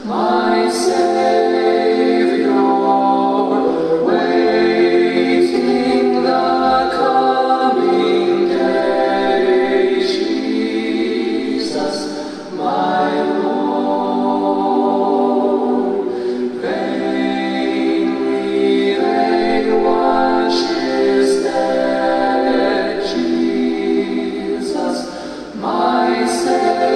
my Savior, waiting the coming day, Jesus, my Lord. Vainly they wash his dead, Jesus, my Savior.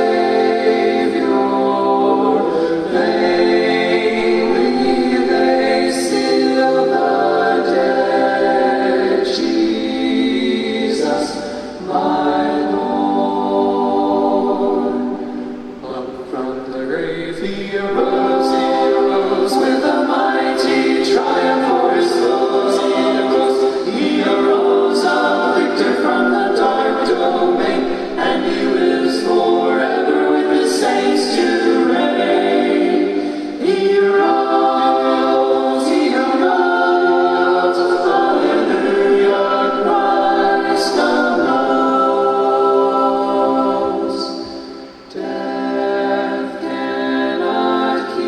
He arose with a mighty triumph for his foes. He arose a victor from the dark domain, and he lives forever with his saints to reign. He arose, hallelujah, Christ arose. Death cannot keep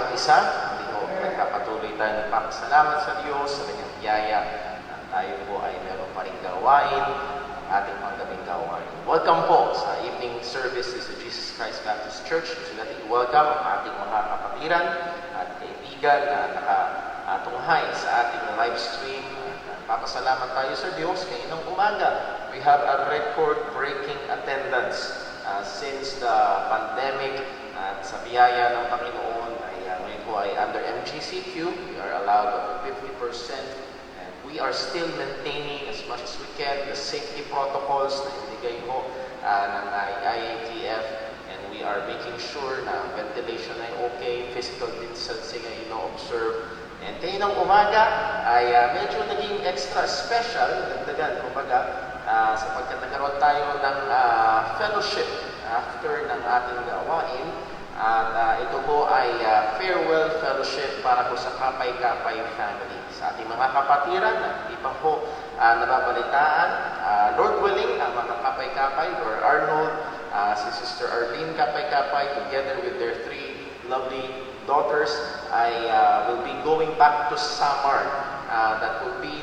isa't isa. Hindi po nagpapatuloy tayo ng pakasalamat sa Diyos sa kanyang biyaya na tayo po ay meron pa rin gawain, ang ating panggabing gawain. Welcome po sa evening services sa Jesus Christ Baptist Church. Gusto natin i-welcome ang ating mga kapatiran at kaibigan na nakatunghay sa ating live stream. Papasalamat tayo sa Diyos ngayong umaga. We have a record-breaking attendance since the pandemic. At sa biyaya ng Panginoon ay ngayon po ay under MGCQ. We are allowed up to 50%. And we are still maintaining as much as we can the safety protocols na ibigay mo ng IATF. And we are making sure na ventilation ay okay, physical distancing ay ino-observe. And kayo ng umaga ay medyo naging extra special, dagdagan, kumbaga, sapagkat nagkaroon tayo ng fellowship after ng ating gawain. At ito po ay farewell fellowship para po sa Kapay-Kapay family. Sa ating mga kapatiran na hindi pa po nababalitaan, Lord willing, ang mga Kapay-Kapay, Lord Arnold, si Sister Arlene Kapay-Kapay, together with their 3 lovely daughters, will be going back to Samar. That will be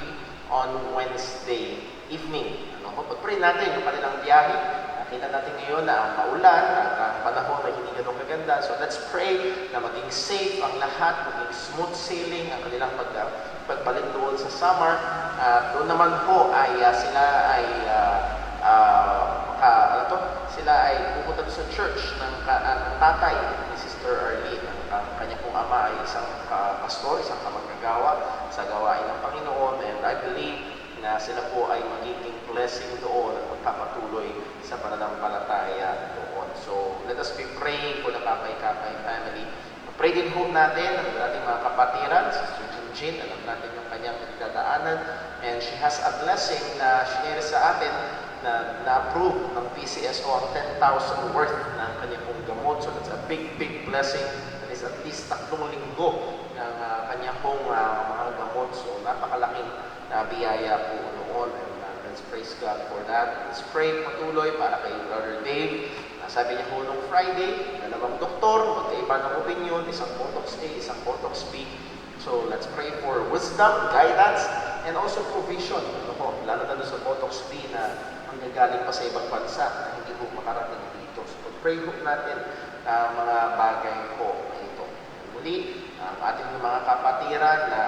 on Wednesday evening. Pag-pray natin yung kanilang biyahe. Nakita natin ngayon na maulan at ang panahon ay hindi ganun kaganda. So let's pray na maging safe ang lahat, maging smooth sailing ang kanilang pagbalik doon sa Samar. Doon naman po ay sila ay pupunta doon sa church ng tatay ni Sister Arlene. Ang kanya pong ama ay isang pastor, isang kamagagawa sa gawain ng Panginoon. And I believe na sila po ay magiging blessing doon at magpapatuloy sa pananampalataya doon. So, let us be praying for the Kapay-Kapay family. Pray din po natin ang ating mga kapatiran, Sister Jinjin, alam natin yung kanyang pinagdadaanan, and she has a blessing na share sa atin na na-approve ng PCSO ang 10,000 worth ng kanyang pong gamot. So, that's a big, big blessing. That is at least 3 linggo ng kanyang pong mga gamot. So, napakalaking biyaya po noon. And let's praise God for that. Let's pray patuloy para kay Brother Dave. Sabi niya po nung Friday, 2 doktor, magkaiba ng opinion, isang Botox A, isang Botox B. So let's pray for wisdom, guidance, and also provision. Lalo na doon sa Botox B na manggagaling pa sa ibang bansa na hindi po makarating dito. So pray po natin mga bagay po na ito. Muli, ang ating mga kapatiran na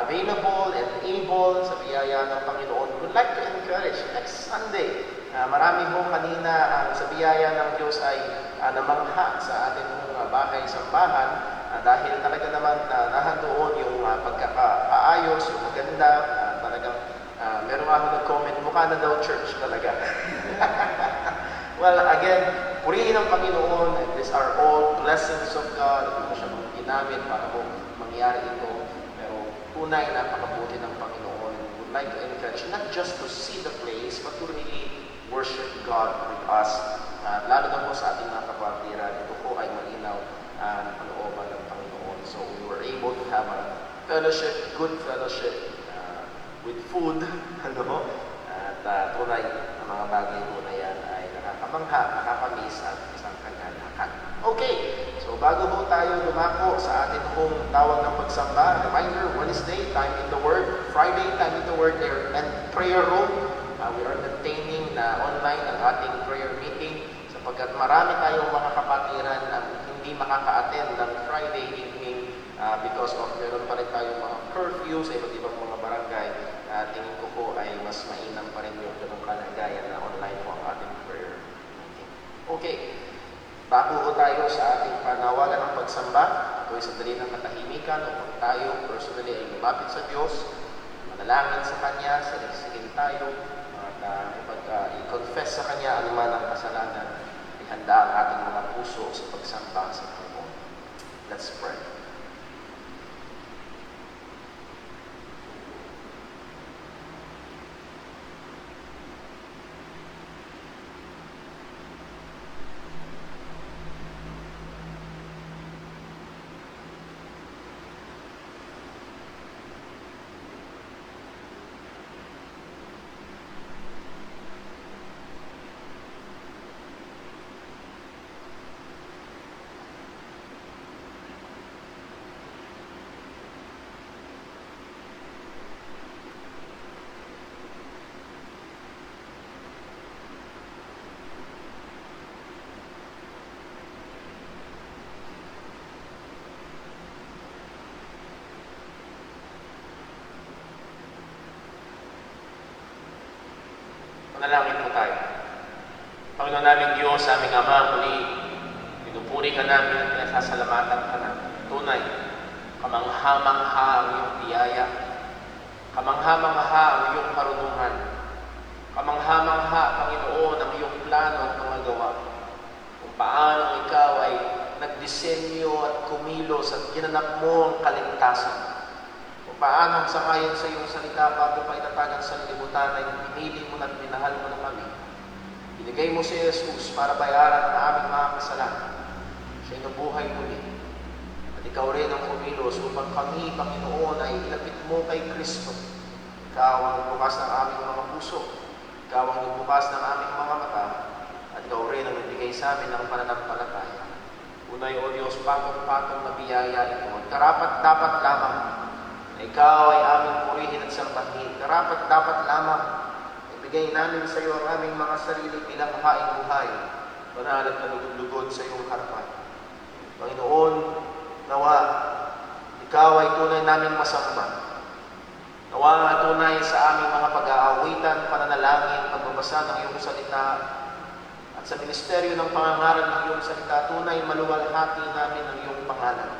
available and able sa biyaya ng Panginoon, would like to encourage next Sunday. Marami po kanina sa biyaya ng Diyos ay namangha sa ating mga bahay-sambahan dahil talaga naman nahandoon yung pagkakaayos, yung maganda, talagang meron ako nag-comment, mukha na daw church talaga. Well, again, purihin ang Panginoon, and these are all blessings of God. Hindi mo siya ginamit para po mangyari ito. Pero tunay na napakabuti ng Panginoon. We would like to encourage not just to see the place, but to really worship God with us. Lalo na po sa ating mga kapatiran, ito po ay malinaw ang kalooban ng Panginoon. So we were able to have a fellowship, good fellowship, with food, at tunay na mga bagay po na yan ay nakakamangha, nakakamiss at isang kaganakan. Okay, so bago po tayo lumako sa atin pong tawag ng pagsamba, reminder, Wednesday, time in the Word, Friday, time in the Word, and prayer room. We are maintaining na online ang ating prayer meeting sapagkat marami tayong mga kapatiran na hindi makaka-attend ng Friday evening because of meron pa rin tayong mga curfews sa iba't ibang mga barangay. Tingin ko po ay mas mainam pa rin yung ganong kalagayan na online po ang ating prayer meeting. Okay, bago po tayo sa ating panawagan ng pagsamba, ito ay sandali ng katahimikan upang tayo personally ay lumapit sa Diyos, manalangin sa Kanya, salisigin tayo, at i-confess sa Kanya ang man ang kasalanan, ihanda ang ating mga puso sa pagsamba sa Panginoon. Let's pray. Manalangin po tayo. Panginoon namin Diyos, aming Ama, muli, pinupuri ka namin at pinasasalamatan ka namin. Tunay, kamangha-mangha ang iyong biyaya, kamangha-mangha ang iyong karunungan, kamangha-mangha, Panginoon, ang iyong plano at mga gawa. Kung paano ikaw ay nagdisenyo at kumilos at ginanap mo ang kaligtasan. Kung paano sa ngayon sa iyong salita bago pa itatagan sa libutan ay pinili mo at minahal mo na kami. Binigay mo si Jesus para bayaran ang aming mga kasalanan. Siya'y nabuhay muli. At ikaw rin ang kumilos upang kami, Panginoon, ay ilapit mo kay Kristo. Ikaw ang nagbukas ng aming mga puso. Ikaw ang nagbukas ng aming mga mata. At ikaw rin ang nagbigay sa amin ng pananampalataya. Unay, O Diyos, patong-patong na biyaya ito. Karapat-dapat lamang na ikaw ay aming purihin at sambahin. Karapat-dapat lamang ibigay namin sa iyo ang aming mga sarili bilang haing buhay, banal at nalulugod sa iyong harapan. Panginoon, nawa, ikaw ay tunay namin masamba. Nawa nga tunay sa aming mga pag-aawitan, pananalangin, pagbabasa ng iyong salita, at sa ministeryo ng pangangaral ng iyong salita, tunay maluwalhati namin ang iyong pangalan.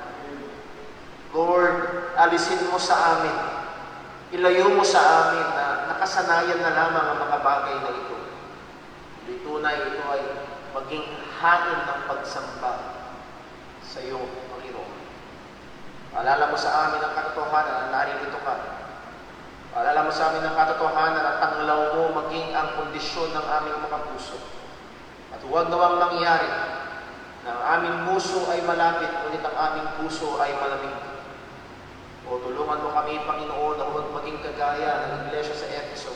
Lord, alisin mo sa amin, ilayo mo sa amin na nakasanayan na lamang ang mga bagay na ito. Hindi tunay ito ay maging hain ng pagsamba sa iyo, Panginoon. Paalala mo sa amin ang katotohanan na naririto ka. Paalala mo sa amin ang katotohanan at tanglaw mo maging ang kondisyon ng aming mga puso. At huwag nawang mangyari na ang aming puso ay malapit, ngunit ang aming puso ay malamig. O tulungan mo kami, Panginoon, na huwag maging kagaya ng iglesia sa Efeso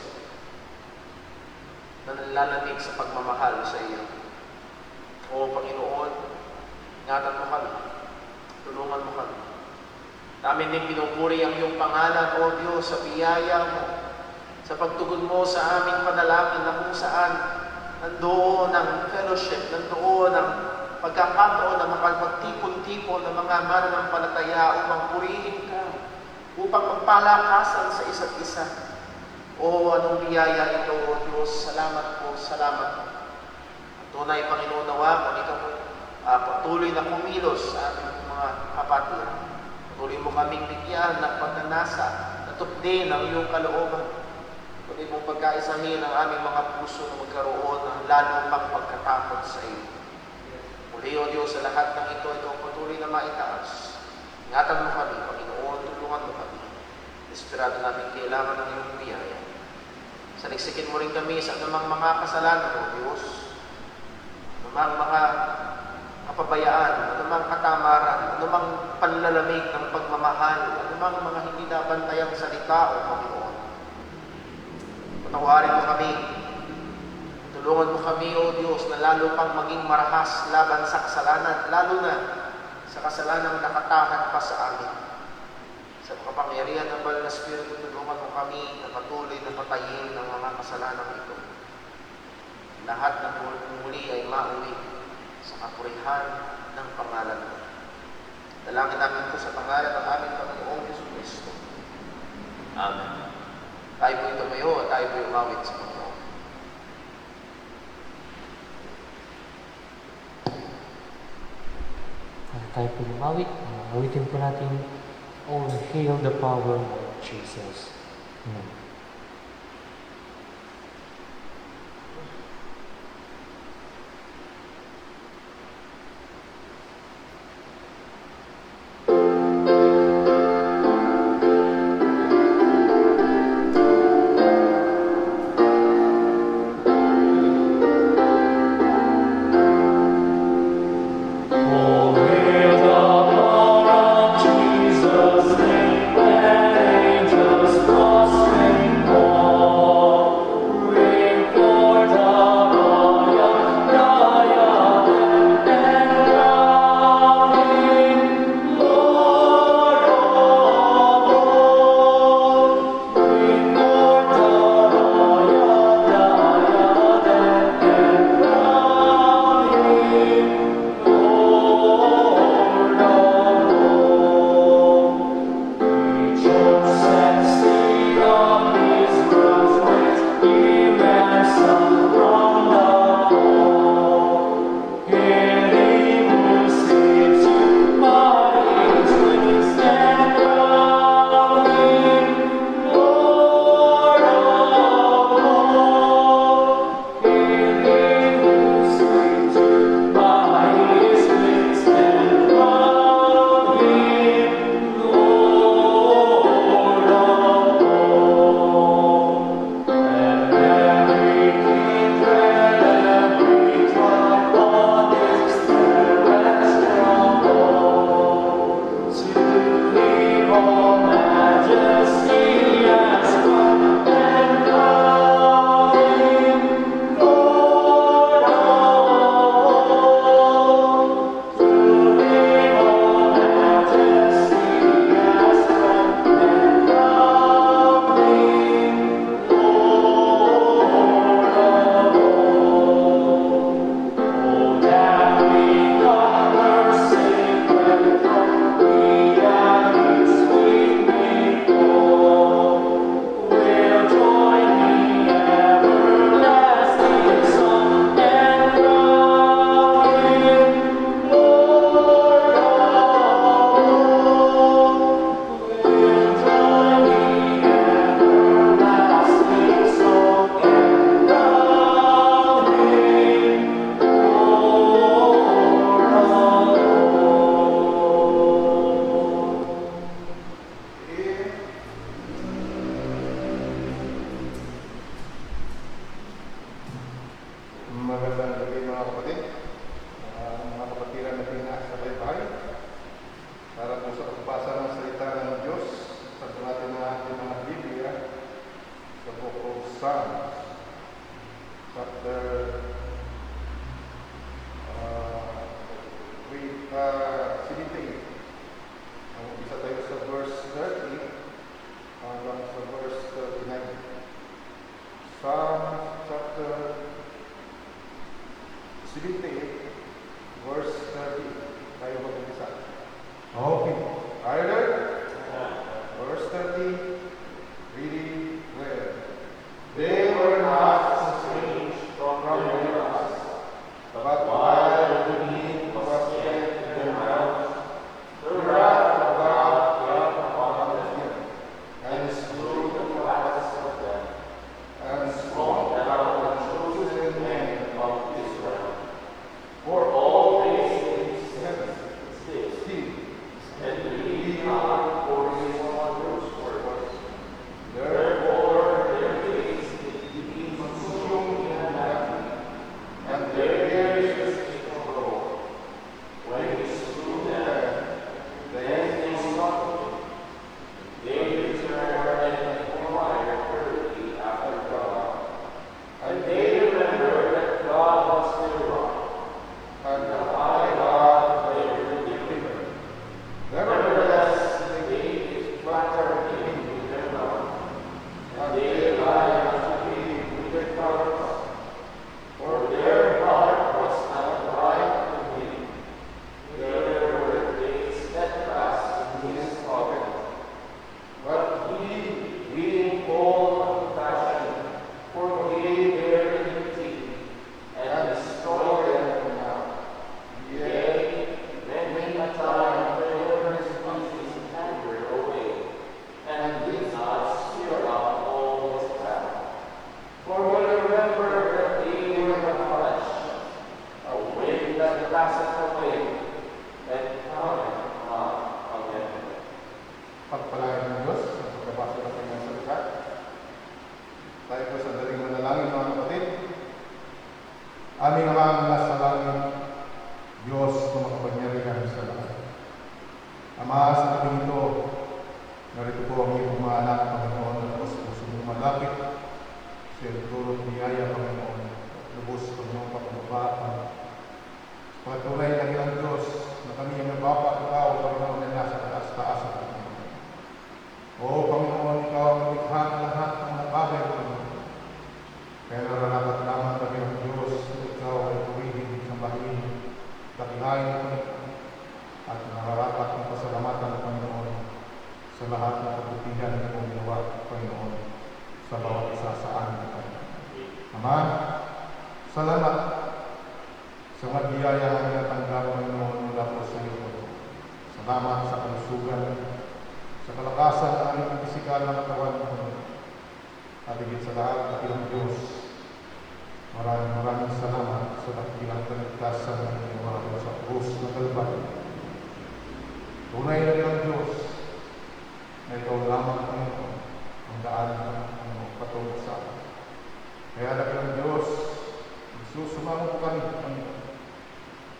na nalalamig sa pagmamahal sa iyo. O Panginoon, ingatan mo kami, tulungan mo kami. Namin din pinupuri ang iyong pangalan, O Diyos, sa biyaya mo, sa pagtugon mo sa aming panalangin na kung saan nandoon ang fellowship, nandoon ang pagkakataon na makapagtipon-tipon ng mga mananampalataya upang purihin ka, upang magpalakasan sa isa't isa. O anong biyaya ito, O Diyos, salamat po, salamat. Tunay, Panginoon, nawa, kung ikaw patuloy na kumilos sa aming mga kapatid. Patuloy mo kaming bigyan ng pagnanasa, natupdin ang iyong kalooban. Patuloy mong pagkaisahin ang aming mga puso na magkaroon ng lalo pang pagkatakot sa iyo. Muli, O Diyos, sa lahat ng ito, ikaw patuloy na maitaas. Ingatan mo kami, Panginoon, tulungan mo kami. Desperado namin kailangan ng iyong biyaya. Saliksikin mo rin kami sa anumang mga kasalanan, O Diyos. Anumang mga kapabayaan, anumang katamaran, anumang panlalamig ng pagmamahal, anumang mga hindi nabantayang salita, O Panginoon. Patawarin mo kami. Tulungan mo kami, O Diyos, na lalo pang maging marahas laban sa kasalanan, lalo na sa kasalanang nakatahan pa sa amin. Sa kapangyarihan ng Banal na Espiritu, tulungan mo kami na patuloy na patayin ng mga kasalanang ito. Lahat ng muli ay mauwi sa kapurihan ng pangalan mo. Dalangin namin ito sa pangalan ng aming Panginoong Yesu Kristo. Amen. Tayo po'y tumayo at tayo po'y umawit sa Panginoon. Tayo po lumawit. Awitin po natin, Oh, hail the power of Jesus. Amen. Oh, hail the power of Jesus' name, let angels prostrate.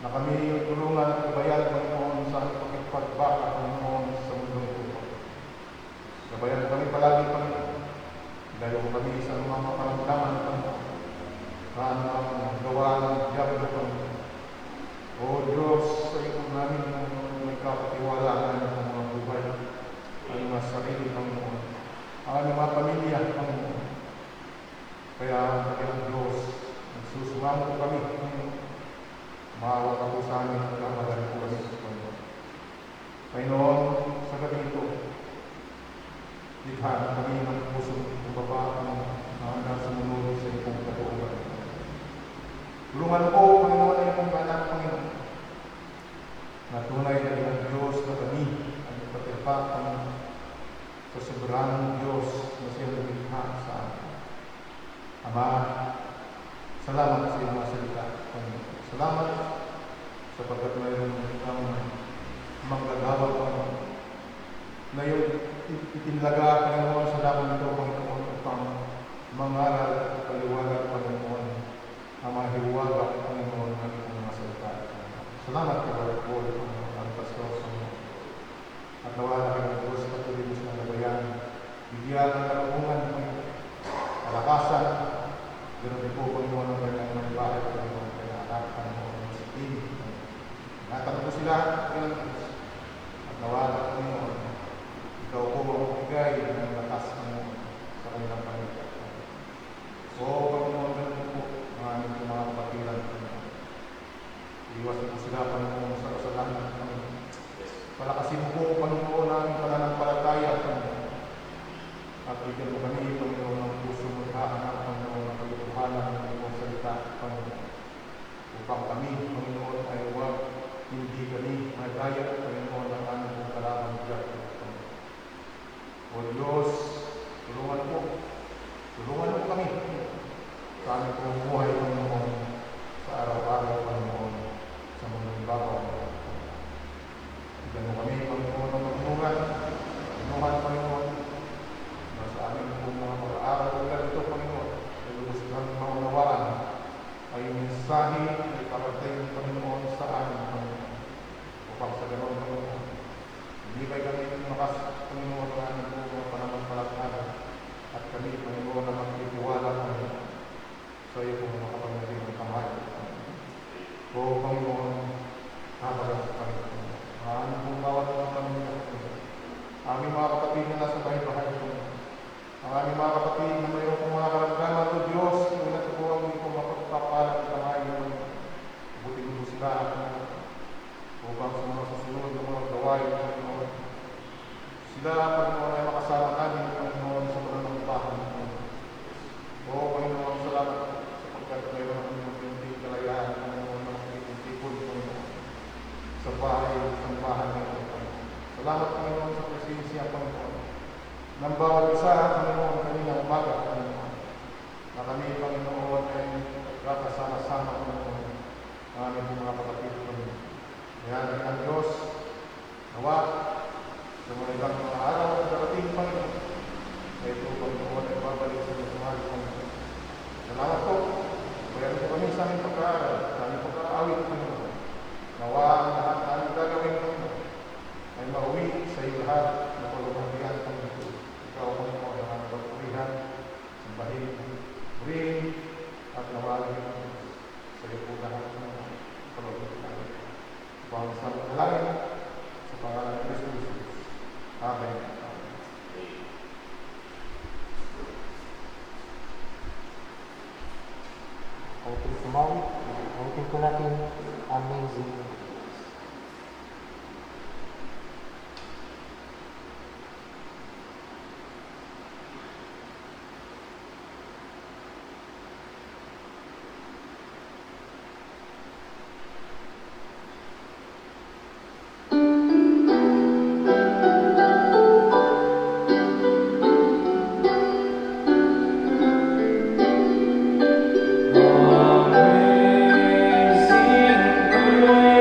na kami tulungan at gabayan, Panginoon, sa aming pakipagbaka, Panginoon, sa mundong ito. Panginoon, sa gabi ito, likha kami ng pusong kumbaba ng nasa munod sa iyong katulungan. Tulungan po, Panginoon, ay kong anak, Panginoon, na tunay na ilang Diyos na kami ang ipatipakan sa soberanong Diyos na siyang lumikha sa amin. Ama, salamat sa iyong mga salita, Panginoon. Salamat sapagkat mayroon kang manggagawa, Panginoon, na yung itinlaga, Panginoon, sa laman ito, Panginoon, upang mangaral at paliwanag, Panginoon, ang mga hiwaga, Panginoon, ng iyong mga salita. Salamat ka, Lord, Panginoon, ang pastor sa mga. At nawala ka ng Diyos, patuloy mo sa nagabayan, bigyan ng karunungan, Panginoon, kalakasan, ganoon din po, Panginoon, ang kanyang mga bahay, Panginoon, kaya anak, Panginoon, sa team. Natanong ko sila, Panginoon, at nawala, Panginoon, ikaw po ang bigay ng lakas, Panginoon, sa kanilang pamilya. So, Panginoon, ganoon po, ang aming mga kapatiran, Panginoon. Iwasan po sila, Panginoon, sa kasalanan, Panginoon. Palakasin mo po, Panginoon, ang pananampalataya, Panginoon. At bigyan mo kami, Panginoon, ng puso mo hahanap, Panginoon, ang kalibuhanan ng iyong salita, Panginoon. Upang kami, Panginoon, ay huwag hindi kami magaya, Panginoon, ang aming kalaman dyan, Panginoon. O Diyos, tulungan mo kami sa aming pumumuhay, Panginoon, sa araw-araw, Panginoon, sa mga babaw, bigyan mo kami, Panginoon, ng magmungan, Panginoon, na sa aming mga pag-aaral ng ganito, Panginoon, ay lubos kami maunawaan ay mensahe ay parating, Panginoon, sa amin, Panginoon. Upang sa ganoon, Panginoon, hindi kayo kami makas, Panginoon, ng aming mga pananampalataya at kami, Panginoon, na magtitiwala, Panginoon, sa iyo kung makapangyarihan ng kamay. O Panginoon, habagat sa Panginoon. Ang aming bawat mga pamilya, aming mga kapatid na nasa bahay-bahay, ang aming mga kapatid na mayroon kong mga karamdaman, O Diyos, kung natutuwang hindi ko mapagpapalat ng kamay, buti mo sila, upang sa mga susunod ng mga gawain, Panginoon. Sila, Panginoon, ay makasama namin, Panginoon, sa pananampahan. O Panginoon, salamat sapagkat mayroon ang hindi kalayaan, Panginoon, ng tipon, Panginoon, sa bahay, ng bahay ng Panginoon. Salamat, Panginoon, sa presensya, Panginoon, ng bawat isa, Panginoon, kaninang umaga, Panginoon, na kami, Panginoon, ay kakasama-sama, Panginoon, ang aming mga kapatid, Panginoon. Kaya ang Diyos, nawa, sa mga ibang mga araw at darating, Panginoon, ay ito, Panginoon, ay babalik sa mga mahal, Panginoon. Salamat po. Bayan po kami sa aming pagkaaral, sa aming pagkaawit, Panginoon. Nawa ang lahat na aming gagawin, Panginoon, ay mauwi sa iyo lahat na pagpapagyan, Panginoon. Ikaw, Panginoon, ang aming pagpapurihan, sambahin, purihin, at nawagin sa iyo po lahat ng pagpapagyan. Upang sa panalangin, sa pangalan ng Kristo Jesus. Amen. Awitin sumawit, awitin po natin Amazing Grace. Amazing grace.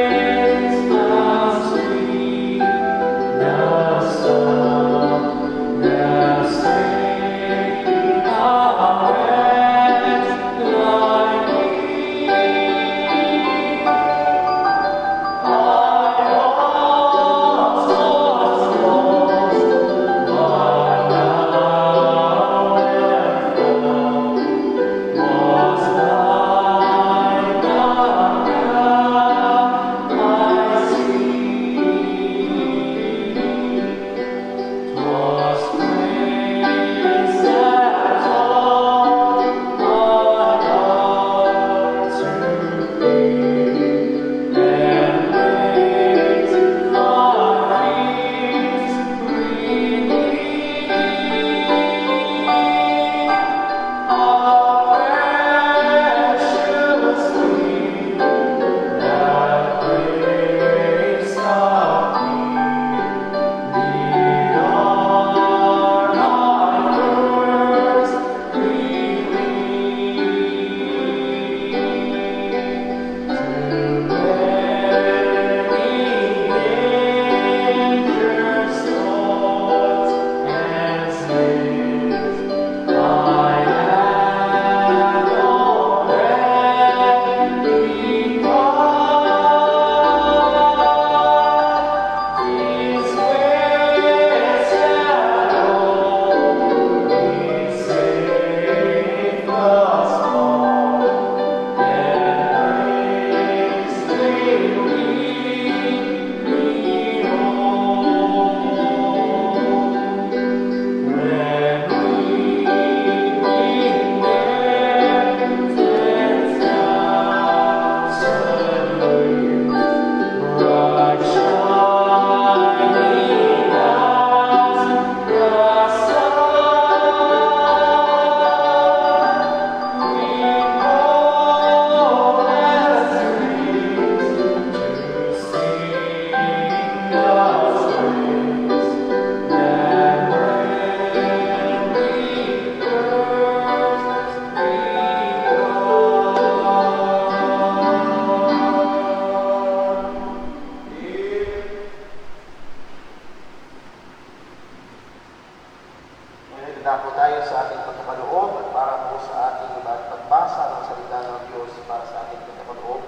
Dako tayo sa ating pagkakaloob at para po sa ating pagbasa ng salita ng Diyos para sa ating pagkakaloob.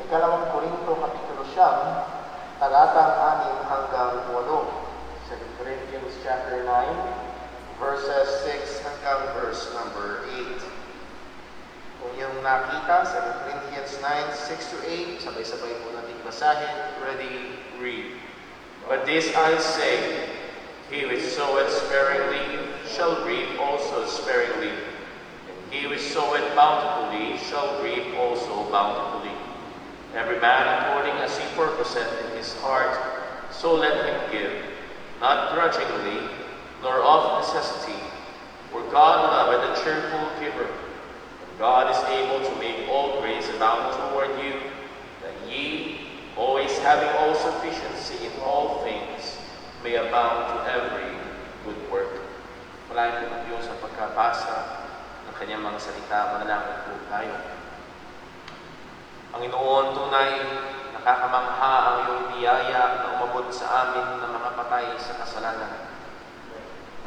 Ikalawang Korinto, Kapitulo 9, talatang 6 hanggang 8. 2 Corinthians chapter 9, verses 6 hanggang verse number 8. Kung yung nakita, 2 Corinthians 9, 6 to 8, sabay-sabay po natin basahin. Ready, read. But this I say, he which soweth sparingly shall reap also sparingly, and he which soweth bountifully shall reap also bountifully. Every man according as he purposeth in his heart, so let him give, not grudgingly, nor of necessity, for God loveth a cheerful giver. And God is able to make all grace abound toward you, that ye, always having all sufficiency in all things, may abound to every good work. Malayan po ng Diyos sa pagkabasa ng kanyang mga salita. Manalangin po tayo. Panginoon, tunay nakakamangha ang iyong biyaya na umabot sa amin ng mga patay sa kasalanan.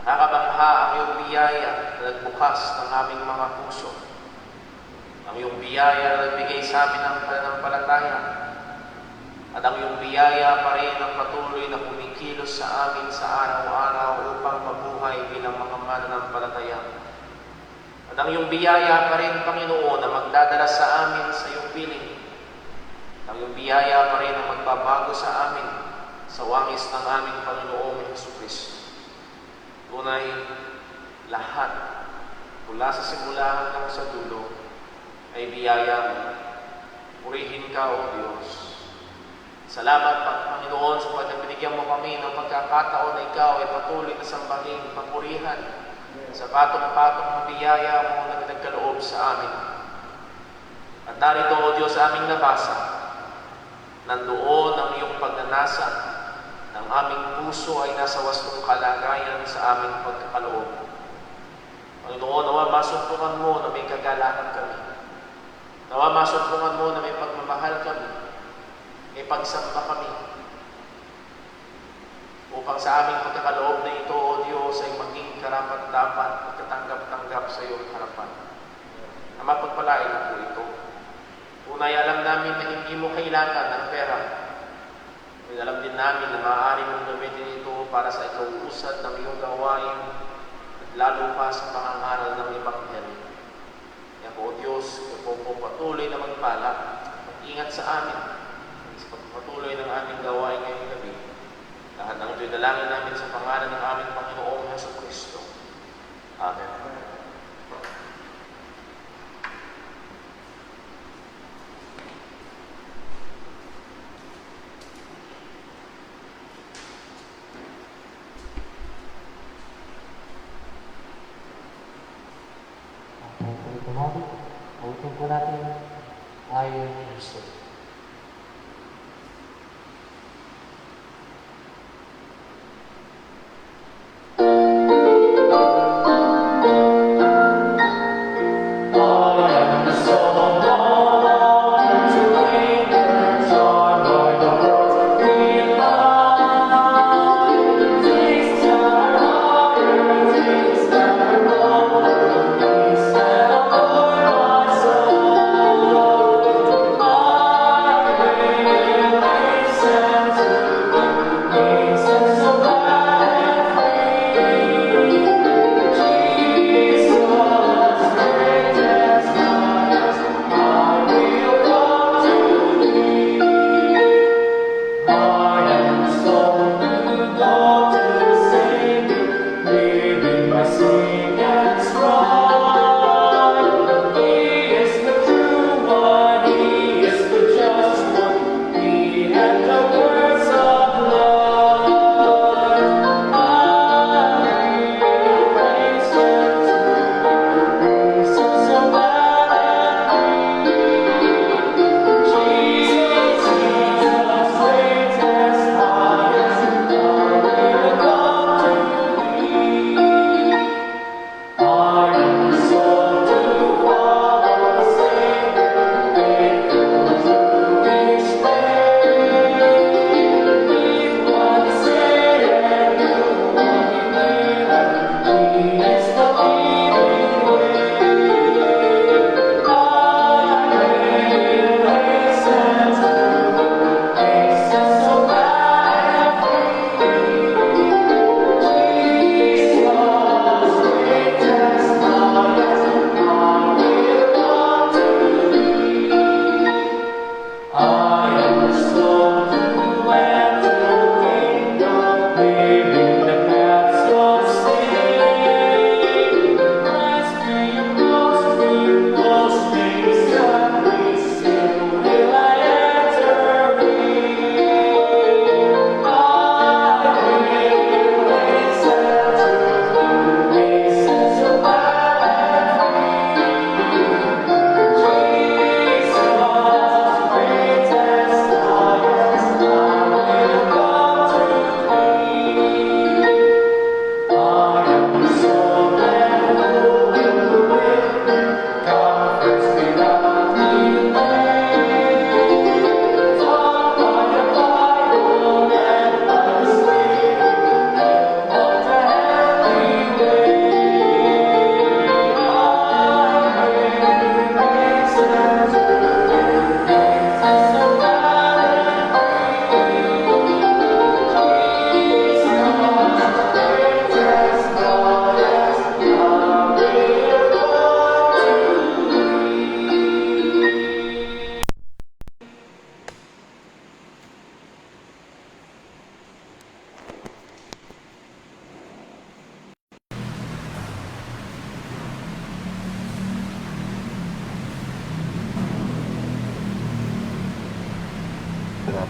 Nakakabangha ang iyong biyaya na nagbukas ng aming mga puso. Ang iyong biyaya na nagbigay sa amin ng pananampalataya. At ang iyong biyaya pa rin ang patuloy na kumikilos sa amin sa araw-araw upang mabuhay bilang mga mananampalataya. At ang iyong biyaya pa rin, Panginoon, na magdadala sa amin sa iyong piling. At ang iyong biyaya pa rin na magbabago sa amin sa wangis ng aming Panginoong Jesucristo. Tunay, lahat, mula sa simula hanggang sa dulo, ay biyaya mo. Purihin ka, O Diyos. Salamat, Panginoon, sa pagkabinigyan mo kami ng pagkakataon na ikaw ay patuloy na sambahin, papurihan sa patong-patong na biyaya mo na nagkaloob sa amin. At narito, O Diyos, aming nabasa, nandoon ang iyong pagnanasa ng aming puso ay nasa wastong kalagayan sa aming pagkakaloob. Panginoon, nawa masuntungan mo na may kagalakan kami. Nawa masuntungan mo na may pagmamahal kami. May pagsamba kami upang sa aming pagkakaloob na ito, O Diyos, ay maging karapat-dapat at katanggap-tanggap sa iyong harapan. Na mapagpalain po ito. Tunay, alam namin na hindi mo kailangan ng pera. Alam din namin na maaari mong gamitin ito para sa ikauusad ng iyong gawain at lalo pa sa pangangaral ng Ebanghelyo. Kaya po, O Diyos, ito po patuloy na magpala, mag-ingat sa amin. Patuloy ng aming gawain ngayong gabi. Lahat ng ito'y dalangin namin sa pangalan ng aming Panginoong Jesucristo. Amen. Ulitin po natin ayon Kristo. I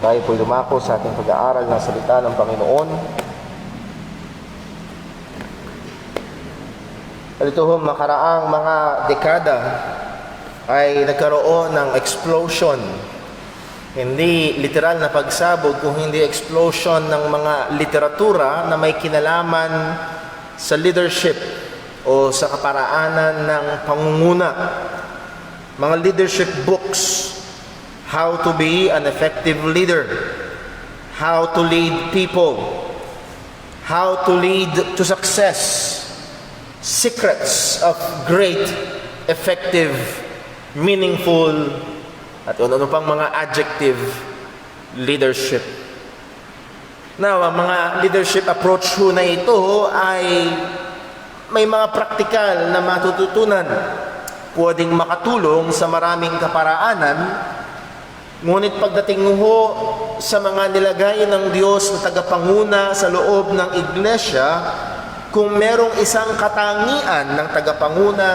Tayo po'y lumako sa ating pag-aaral ng salita ng Panginoon. At ito ho, makaraang mga dekada ay nagkaroon ng explosion. Hindi literal na pagsabog, kung hindi explosion ng mga literatura na may kinalaman sa leadership o sa kaparaanan ng pangunguna. Mga leadership books, how to be an effective leader, how to lead people, how to lead to success, secrets of great, effective, meaningful, at ano pang mga adjective leadership. Now, ang mga leadership approach ho na ito ay may mga praktikal na matututunan. Pwedeng makatulong sa maraming kaparaanan, ngunit pagdating ho sa mga nilagay ng Diyos na tagapanguna sa loob ng iglesia, kung merong isang katangian ng tagapanguna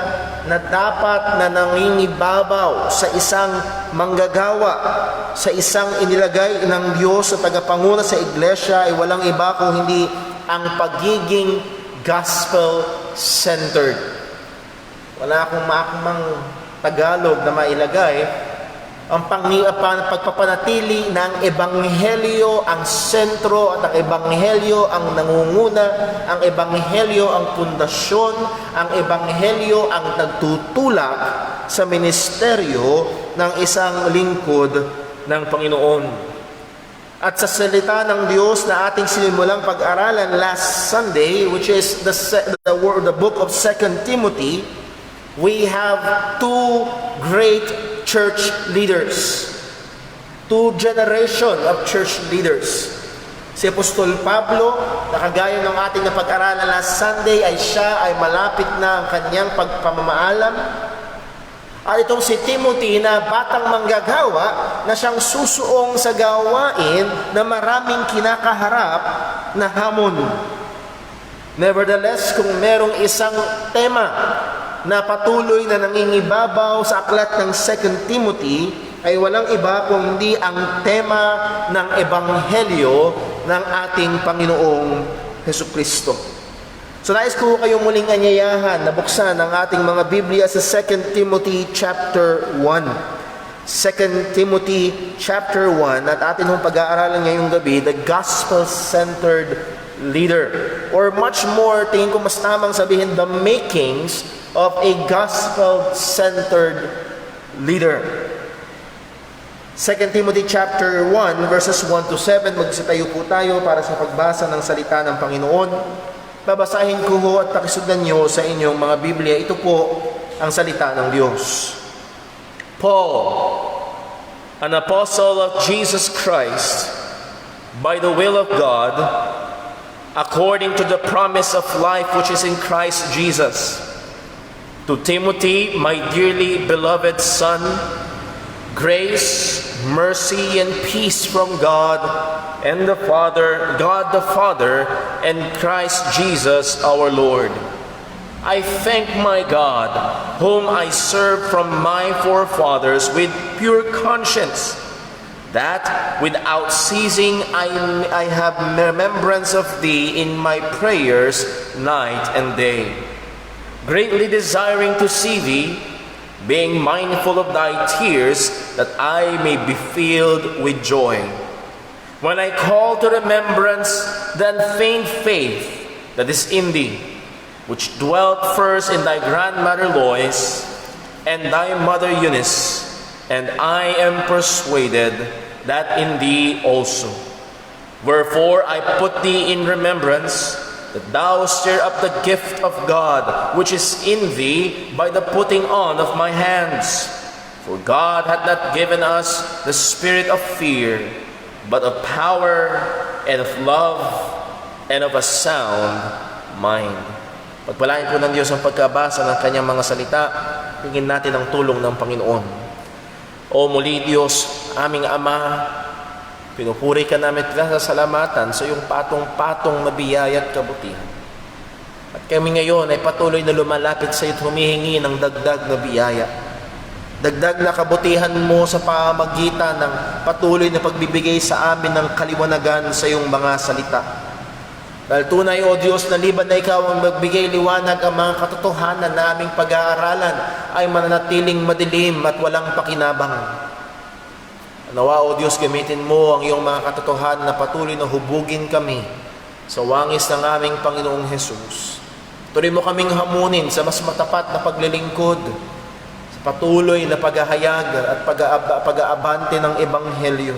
na dapat na nangingibabaw sa isang manggagawa, sa isang inilagay ng Diyos sa tagapanguna sa iglesia, ay walang iba kung hindi ang pagiging gospel-centered. Wala akong maakmang Tagalog na mailagay. Ang pagpapanatili ng ebanghelyo ang sentro at ang ebanghelyo ang nangunguna, ang ebanghelyo ang pundasyon, ang ebanghelyo ang nagtutulak sa ministeryo ng isang lingkod ng Panginoon. At sa salita ng Diyos na ating sinimulang pag-aralan last Sunday, which is the book of 2 Timothy, we have two great church leaders. Two generation of church leaders. Si Apostol Pablo, na kagaya ng ating napag-aralan last Sunday, ay siya ay malapit na ang kanyang pagpamamaalam. At itong si Timothy na batang manggagawa na siyang susuong sa gawain na maraming kinakaharap na hamon. Nevertheless, kung merong isang tema na patuloy na nangingibabaw sa aklat ng 2 Timothy, ay walang iba kundi ang tema ng ebanghelyo ng ating Panginoong Hesukristo. So nais ko kayong muling anyayahan na buksan ang ating mga Biblia sa 2 Timothy chapter 1. 2 Timothy chapter 1, at atin hong pag-aaralan ngayong gabi, the gospel-centered leader. Or much more, tingin ko mas tamang sabihin, the makings of a gospel-centered leader. 2 Timothy chapter 1 verses 1 to 7. Magsitayo po tayo para sa pagbasa ng salita ng Panginoon. Babasahin ko ho at pakisugdan nyo sa inyong mga Biblia. Ito po ang salita ng Diyos. Paul, an apostle of Jesus Christ, by the will of God, according to the promise of life which is in Christ Jesus, to Timothy, my dearly beloved son, grace, mercy, and peace from God the Father, and Christ Jesus our Lord. I thank my God, whom I serve from my forefathers with pure conscience, that without ceasing I have remembrance of thee in my prayers night and day, greatly desiring to see thee, being mindful of thy tears, that I may be filled with joy. When I call to remembrance the unfeigned faith that is in thee, which dwelt first in thy grandmother Lois and thy mother Eunice, and I am persuaded that in thee also. Wherefore I put thee in remembrance, that thou stir up the gift of God which is in thee by the putting on of my hands. For God hath not given us the spirit of fear, but of power and of love and of a sound mind. Pagpalain po ng Diyos ang pagkabasa ng kanyang mga salita. Hingin natin ang tulong ng Panginoon. O muli Diyos, aming Ama, pinupuri ka namin at salamatan sa iyong patong-patong na biyaya at kabutihan. At kami ngayon ay patuloy na lumalapit sa iyo at humihingi ng dagdag na biyaya. Dagdag na kabutihan mo sa pamamagitan ng patuloy na pagbibigay sa amin ng kaliwanagan sa iyong mga salita. Dahil tunay, O Diyos, na liban na Ikaw ang magbigay liwanag, ang mga katotohanan na aming pag-aaralan ay mananatiling madilim at walang pakinabang. Nawa, O Diyos, gamitin mo ang iyong mga katotohanan na patuloy na hubugin kami sa wangis ng aming Panginoong Hesus. Tuloy mo kaming hamunin sa mas matapat na paglilingkod, sa patuloy na paghahayag at pag-aabante ng Ebanghelyo.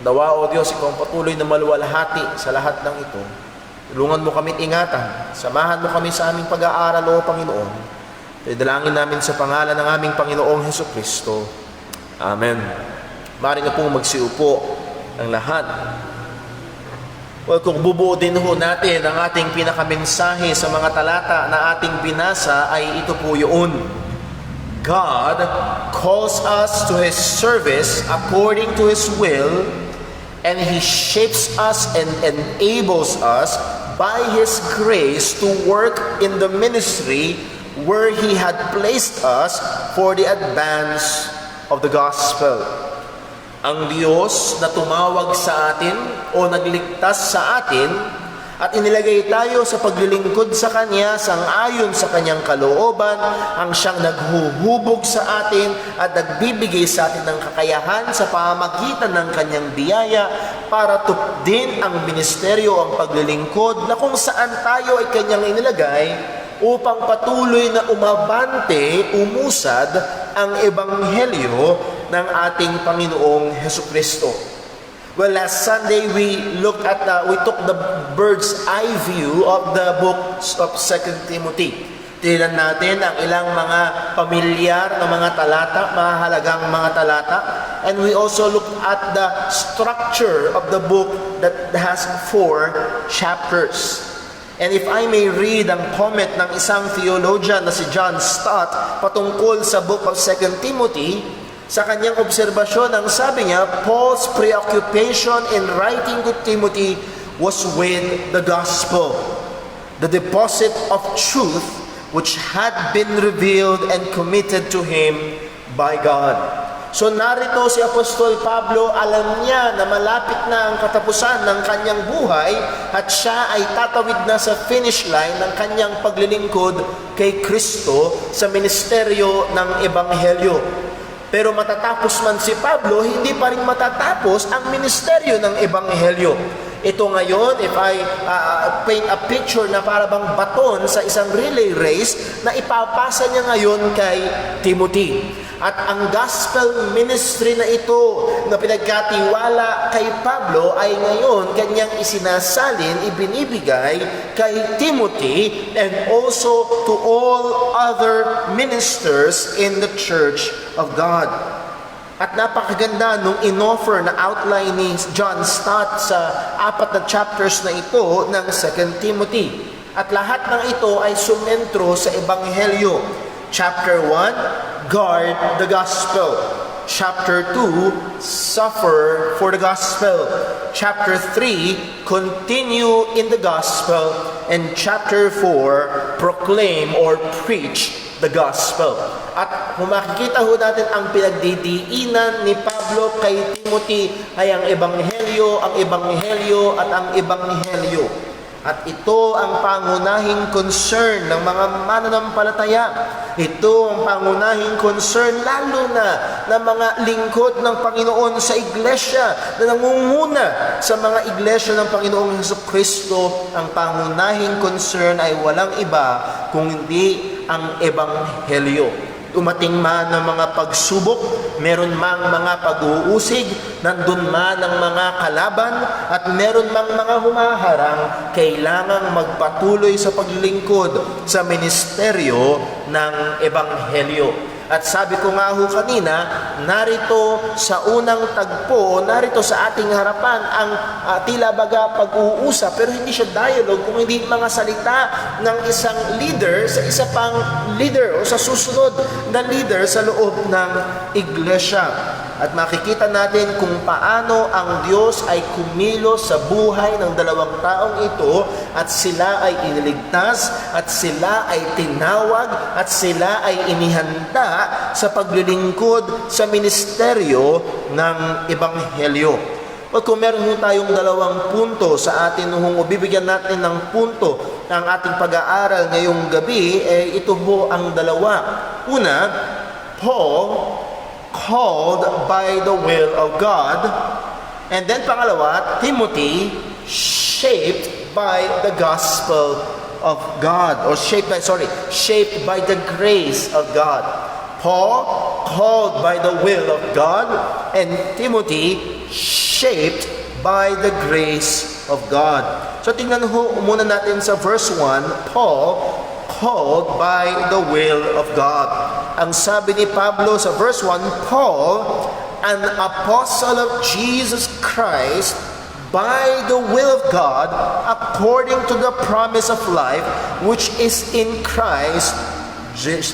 Nawa, O Diyos, Ikaw ang patuloy na maluwalhati sa lahat ng ito. Tulungan mo kami ingatan, samahan mo kami sa aming pag-aaral, O Panginoon. Dalangin namin sa pangalan ng aming Panginoong Hesukristo. Amen. Maaari na pong magsiupo ang lahat. Well, kung bubuodin ho natin ang ating pinakamensahe sa mga talata na ating binasa, ay ito po yun. God calls us to His service according to His will, and He shapes us and enables us by His grace to work in the ministry where He had placed us for the advance of the gospel. Ang Diyos na tumawag sa atin o nagligtas sa atin at inilagay tayo sa paglilingkod sa Kanya sang-ayon sa Kanyang kalooban, ang Siyang naghuhubog sa atin at nagbibigay sa atin ng kakayahan sa pamamagitan ng Kanyang biyaya para tupdin ang ministeryo, ang paglilingkod na kung saan tayo ay Kanyang inilagay upang patuloy na umabante, umusad ang Ebanghelyo ng ating Panginoong Hesukristo. Well, last Sunday we took the bird's eye view of the book of 2 Timothy. Tinignan natin ang ilang mga pamilyar na mga talata, mahalagang mga talata, and we also looked at the structure of the book that has 4 chapters. And if I may read ang comment ng isang theologian na si John Stott patungkol sa book of 2 Timothy, sa kanyang obserbasyon, ang sabi niya, Paul's preoccupation in writing to Timothy was with the gospel, the deposit of truth which had been revealed and committed to him by God. So narito si Apostol Pablo, alam niya na malapit na ang katapusan ng kanyang buhay at siya ay tatawid na sa finish line ng kanyang paglilingkod kay Kristo sa ministeryo ng Ebanghelyo. Pero matatapos man si Pablo, hindi pa rin matatapos ang ministeryo ng Ebanghelyo. Ito ngayon, if I paint a picture na para bang baton sa isang relay race na ipapasa niya ngayon kay Timothy. At ang gospel ministry na ito na pinagkatiwala kay Pablo ay ngayon kanyang isinasalin, ibinibigay kay Timothy and also to all other ministers in the Church of God. At napakaganda nung inoffer na outline ni John Stott sa 4 na chapters na ito ng 2 Timothy. At lahat ng ito ay sumentro sa Ebanghelyo. Chapter 1, guard the gospel. Chapter 2, suffer for the gospel. Chapter 3, continue in the gospel. And chapter 4, proclaim or preach the gospel. At kung makikita ho natin ang pinagdidiinan ni Pablo kay Timothy ay ang Ebanghelyo at ang Ebanghelyo. At ito ang pangunahing concern ng mga mananampalataya. Ito ang pangunahing concern lalo na ng mga lingkod ng Panginoon sa iglesia na nangunguna sa mga iglesia ng Panginoong Hesukristo. Ang pangunahing concern ay walang iba kung hindi ang Ebanghelyo. Dumating man ng mga pagsubok, meron mang mga pag-uusig, nandun man ang mga kalaban, at meron mang mga humaharang, kailangang magpatuloy sa paglilingkod sa ministeryo ng Ebanghelyo. At sabi ko nga ho kanina, narito sa unang tagpo, narito sa ating harapan ang tila baga pag-uusap, pero hindi siya dialogue, kung hindi mga salita ng isang leader sa isa pang leader o sa susunod na leader sa loob ng iglesia. At makikita natin kung paano ang Diyos ay kumilos sa buhay ng dalawang taong ito at sila ay iniligtas at sila ay tinawag at sila ay inihanda sa paglilingkod sa ministeryo ng Ebanghelyo. O kung meron tayong dalawang punto sa atin nung bibigyan natin ng punto ng ating pag-aaral ngayong gabi, ito po ang dalawa. Una, Paul called by the will of God. And then pangalawa, Timothy, shaped by the gospel of God. Or shaped by the grace of God. Paul, called by the will of God. And Timothy, shaped by the grace of God. So tingnan muna natin sa verse 1, Paul, called by the will of God. Ang sabi ni Pablo sa verse 1, Paul, an apostle of Jesus Christ, by the will of God, according to the promise of life, which is in Christ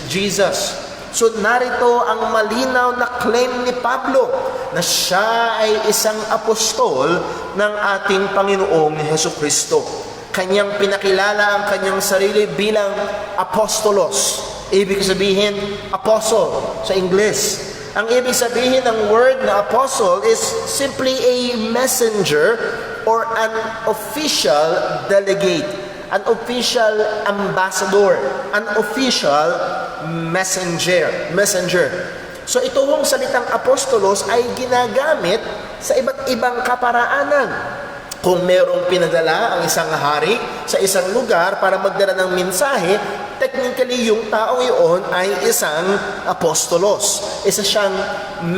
Jesus. So narito ang malinaw na claim ni Pablo na siya ay isang apostol ng ating Panginoong Hesukristo. Kanyang pinakilala ang kanyang sarili bilang apostolos. Ibig sabihin, apostle sa Ingles. Ang ibig sabihin ng word na apostle is simply a messenger or an official delegate, an official ambassador, an official messenger. So itong salitang apostolos ay ginagamit sa iba't ibang kaparaanan. Kung merong pinadala ang isang hari sa isang lugar para magdala ng mensahe, technically yung tao iyon ay isang apostolos. Isa siyang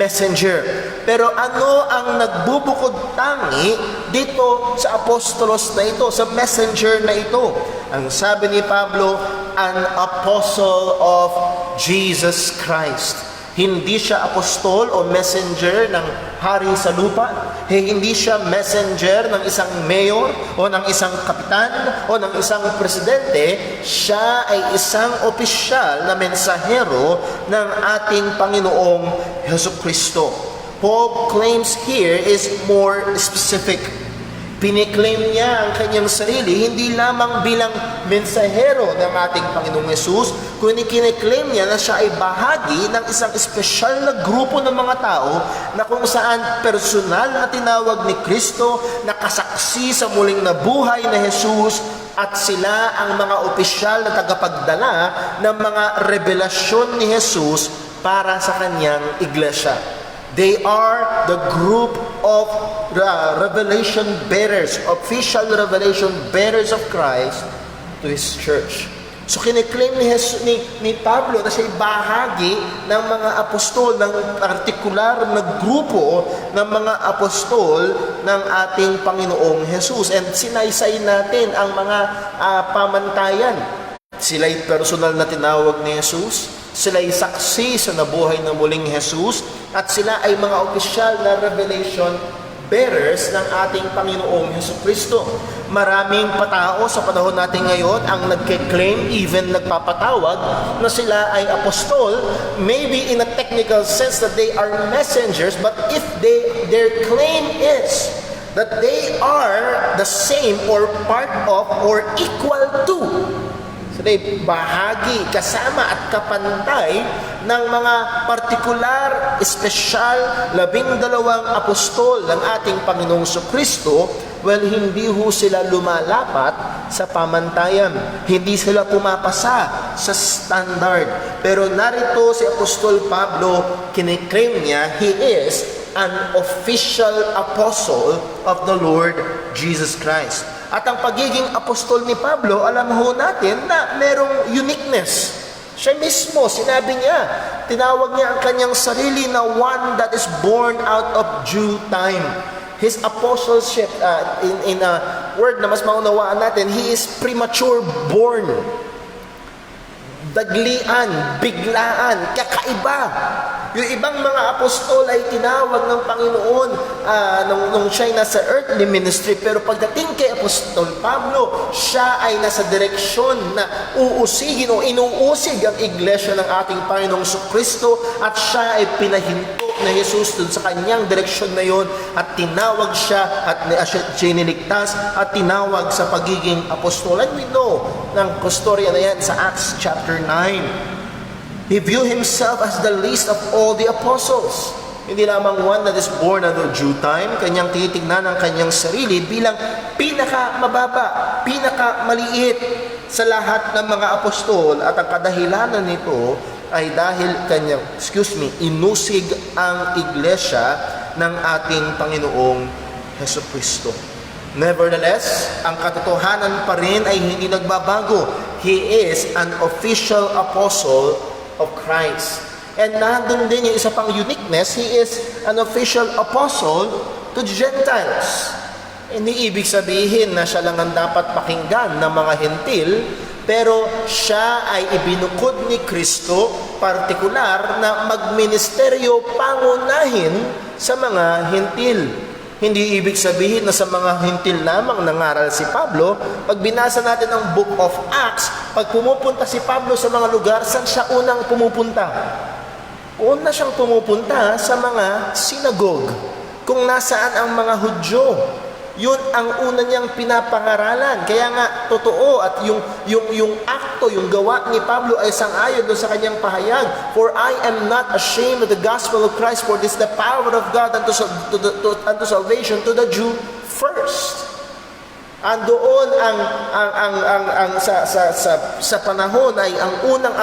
messenger. Pero ano ang nagbubukod tangi dito sa apostolos na ito, sa messenger na ito? Ang sabi ni Pablo, an apostle of Jesus Christ. Hindi siya apostol o messenger ng hari sa lupa. Hindi siya messenger ng isang mayor o ng isang kapitan o ng isang presidente. Siya ay isang opisyal na mensahero ng ating Panginoong Hesukristo. Paul claims here is more specific. Piniklaim niya ang kanyang sarili hindi lamang bilang mensahero ng ating Panginoong Yesus, kundi kiniklaim niya na siya ay bahagi ng isang espesyal na grupo ng mga tao na kung saan personal na tinawag ni Kristo, nakasaksi sa muling nabuhay na Jesus, at sila ang mga opisyal na tagapagdala ng mga revelasyon ni Jesus para sa kanyang iglesia. They are the group of revelation bearers, official revelation bearers of Christ to His church. So kiniklaim ni Pablo na siya bahagi ng mga apostol, ng partikular na grupo ng mga apostol ng ating Panginoong Jesus. And sinaysay natin ang mga pamantayan. Sila'y personal na tinawag ni Jesus, sila'y saksi sa nabuhay na muling Jesus, at sila ay mga opisyal na revelation bearers ng ating Panginoong Hesukristo. Maraming patao sa panahon natin ngayon ang nagke-claim, even nagpapatawag na sila ay apostol, maybe in a technical sense that they are messengers, but if their claim is that they are the same or part of or equal to, sila bahagi, kasama at kapantay ng mga partikular, espesyal, 12 apostol ng ating Panginoong Kristo, well, hindi ho sila lumalapat sa pamantayan. Hindi sila pumapasa sa standard. Pero narito si Apostol Pablo, kiniklaim niya, he is an official apostle of the Lord Jesus Christ. At ang pagiging apostol ni Pablo, alam ho natin na merong uniqueness. Siya mismo, sinabi niya, tinawag niya ang kanyang sarili na one that is born out of due time. His apostleship, in a word na mas maunawaan natin, he is premature born. Daglian, biglaan, kakaiba. Yung ibang mga apostol ay tinawag ng Panginoon nung siya'y nasa earthly ministry. Pero pagdating kay Apostol Pablo, siya ay nasa direksyon na uusigin o inuusig ang iglesia ng ating Panginoong Kristo, at siya ay pinahinto na Jesus dun sa kanyang direksyon na yon, at tinawag siya at siya niligtas at tinawag sa pagiging apostol. And we know ng storya na yan sa Acts chapter 9. He viewed himself as the least of all the apostles. Hindi lamang one that is born under due time, kanyang titignan ang kanyang sarili bilang pinakamababa, pinakamaliit sa lahat ng mga apostol, at ang kadahilanan nito ay dahil kanyang, inusig ang iglesia ng ating Panginoong Hesukristo. Nevertheless, ang katotohanan pa rin ay hindi nagbabago. He is an official apostle of Christ. And nandun din yung isa pang uniqueness, he is an official apostle to the Gentiles. Hindi ibig sabihin na siya lang ang dapat pakinggan ng mga hentil, pero siya ay ibinukod ni Kristo partikular na magministeryo pangunahin sa mga hentil. Hindi ibig sabihin na sa mga hintil lamang nangaral si Pablo. Pag binasa natin ang Book of Acts, pag pumupunta si Pablo sa mga lugar, saan siya unang pumupunta? Una siyang pumupunta sa mga sinagog, kung nasaan ang mga Hudyo. Yun ang una niyang pinapangaralan. Kaya nga, totoo, at yung akto, yung gawa ni Pablo ay sang-ayon doon sa kanyang pahayag. For I am not ashamed of the gospel of Christ, for this is the power of God unto salvation to the Jew first. Andoon sa panahon ay ang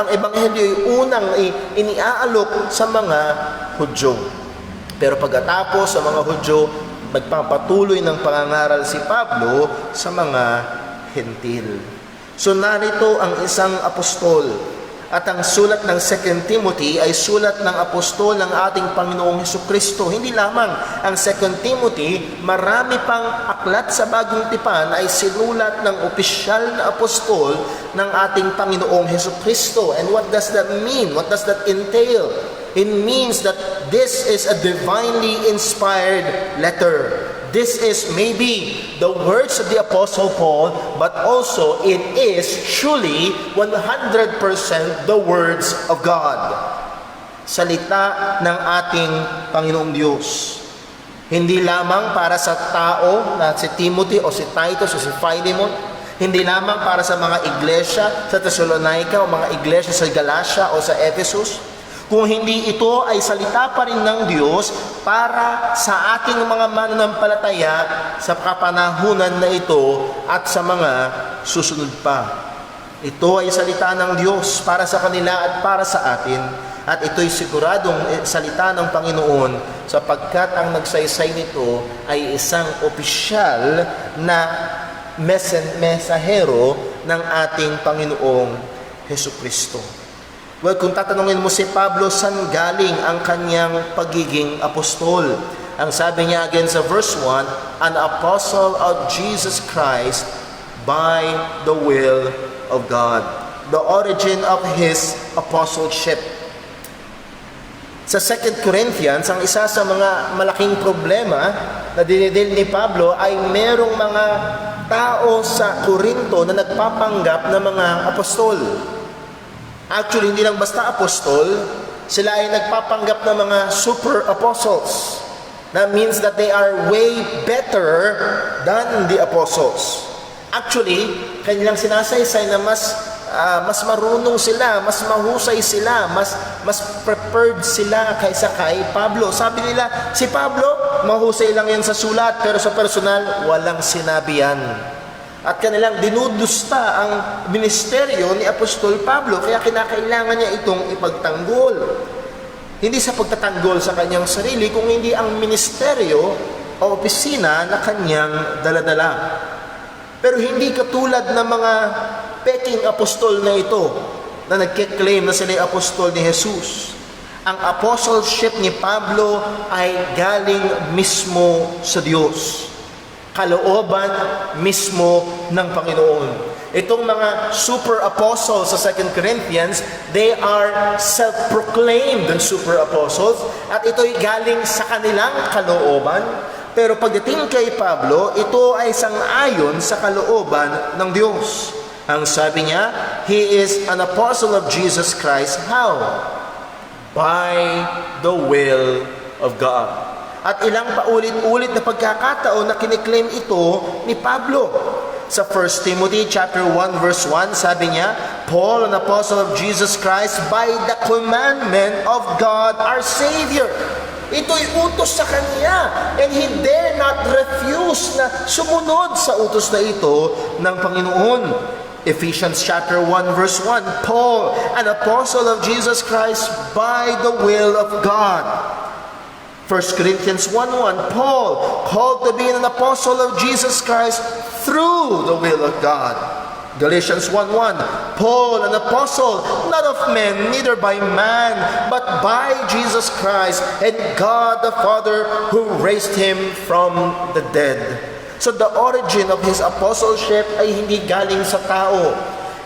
ebanghelyo ay unang iniaalok sa mga Hudyo. Pero pagkatapos sa mga Hudyo, magpapatuloy ng pangangaral si Pablo sa mga hentil. So narito ang isang apostol. At ang sulat ng 2 Timothy ay sulat ng apostol ng ating Panginoong Hesukristo. Hindi lamang ang 2 Timothy, marami pang aklat sa Bagong Tipan ay sinulat ng opisyal na apostol ng ating Panginoong Hesukristo. And what does that mean? What does that entail? It means that this is a divinely inspired letter. This is maybe the words of the Apostle Paul, but also it is truly 100% the words of God. Salita ng ating Panginoong Diyos. Hindi lamang para sa tao na si Timothy o si Titus o si Philemon, hindi lamang para sa mga iglesia sa Thessalonica o mga iglesia sa Galatia o sa Ephesus, kung hindi ito ay salita pa rin ng Diyos para sa ating mga mananampalataya sa kapanahunan na ito at sa mga susunod pa. Ito ay salita ng Diyos para sa kanila at para sa atin, at ito'y siguradong salita ng Panginoon sapagkat ang nagsaysay nito ay isang opisyal na mesahero ng ating Panginoong Hesukristo. Well, kung tatanungin mo si Pablo, saan galing ang kanyang pagiging apostol? Ang sabi niya again sa verse 1, an apostle of Jesus Christ by the will of God. The origin of his apostleship. Sa 2 Corinthians, ang isa sa mga malaking problema na dinidil ni Pablo ay merong mga tao sa Corinto na nagpapanggap ng mga apostol. Actually, hindi lang basta apostol, sila ay nagpapanggap ng mga super apostles. That means that they are way better than the apostles. Actually, kanilang sinasaysay na mas marunong sila, mas mahusay sila, mas prepared sila kaysa kay Pablo. Sabi nila, si Pablo, mahusay lang yan sa sulat, pero sa personal, walang sinabi yan. At kanilang dinudusta ang ministeryo ni Apostol Pablo, kaya kinakailangan niya itong ipagtanggol. Hindi sa pagtatanggol sa kanyang sarili, kung hindi ang ministeryo o opisina na kanyang daladala. Pero hindi katulad ng mga peking apostol na ito, na nagkiklaim na sila apostol ni Jesus. Ang apostleship ni Pablo ay galing mismo sa Diyos. Kalooban mismo ng Panginoon. Itong mga super apostles sa 2 Corinthians, they are self-proclaimed super apostles at ito'y galing sa kanilang kalooban. Pero pagdating kay Pablo, ito ay sang-ayon sa kalooban ng Diyos. Ang sabi niya, he is an apostle of Jesus Christ. How? By the will of God. At ilang paulit-ulit na pagkakataon na kiniklaim ito ni Pablo. Sa 1 Timothy chapter 1 verse 1, sabi niya, Paul, an apostle of Jesus Christ, by the commandment of God our Savior. Ito'y utos sa kanya, and he dare not refuse na sumunod sa utos na ito ng Panginoon. Ephesians chapter 1 verse 1, Paul, an apostle of Jesus Christ by the will of God. 1 Corinthians 1:1, Paul, called to be an apostle of Jesus Christ through the will of God. Galatians 1:1, Paul, an apostle, not of men, neither by man, but by Jesus Christ and God the Father who raised him from the dead. So the origin of his apostleship ay hindi galing sa tao.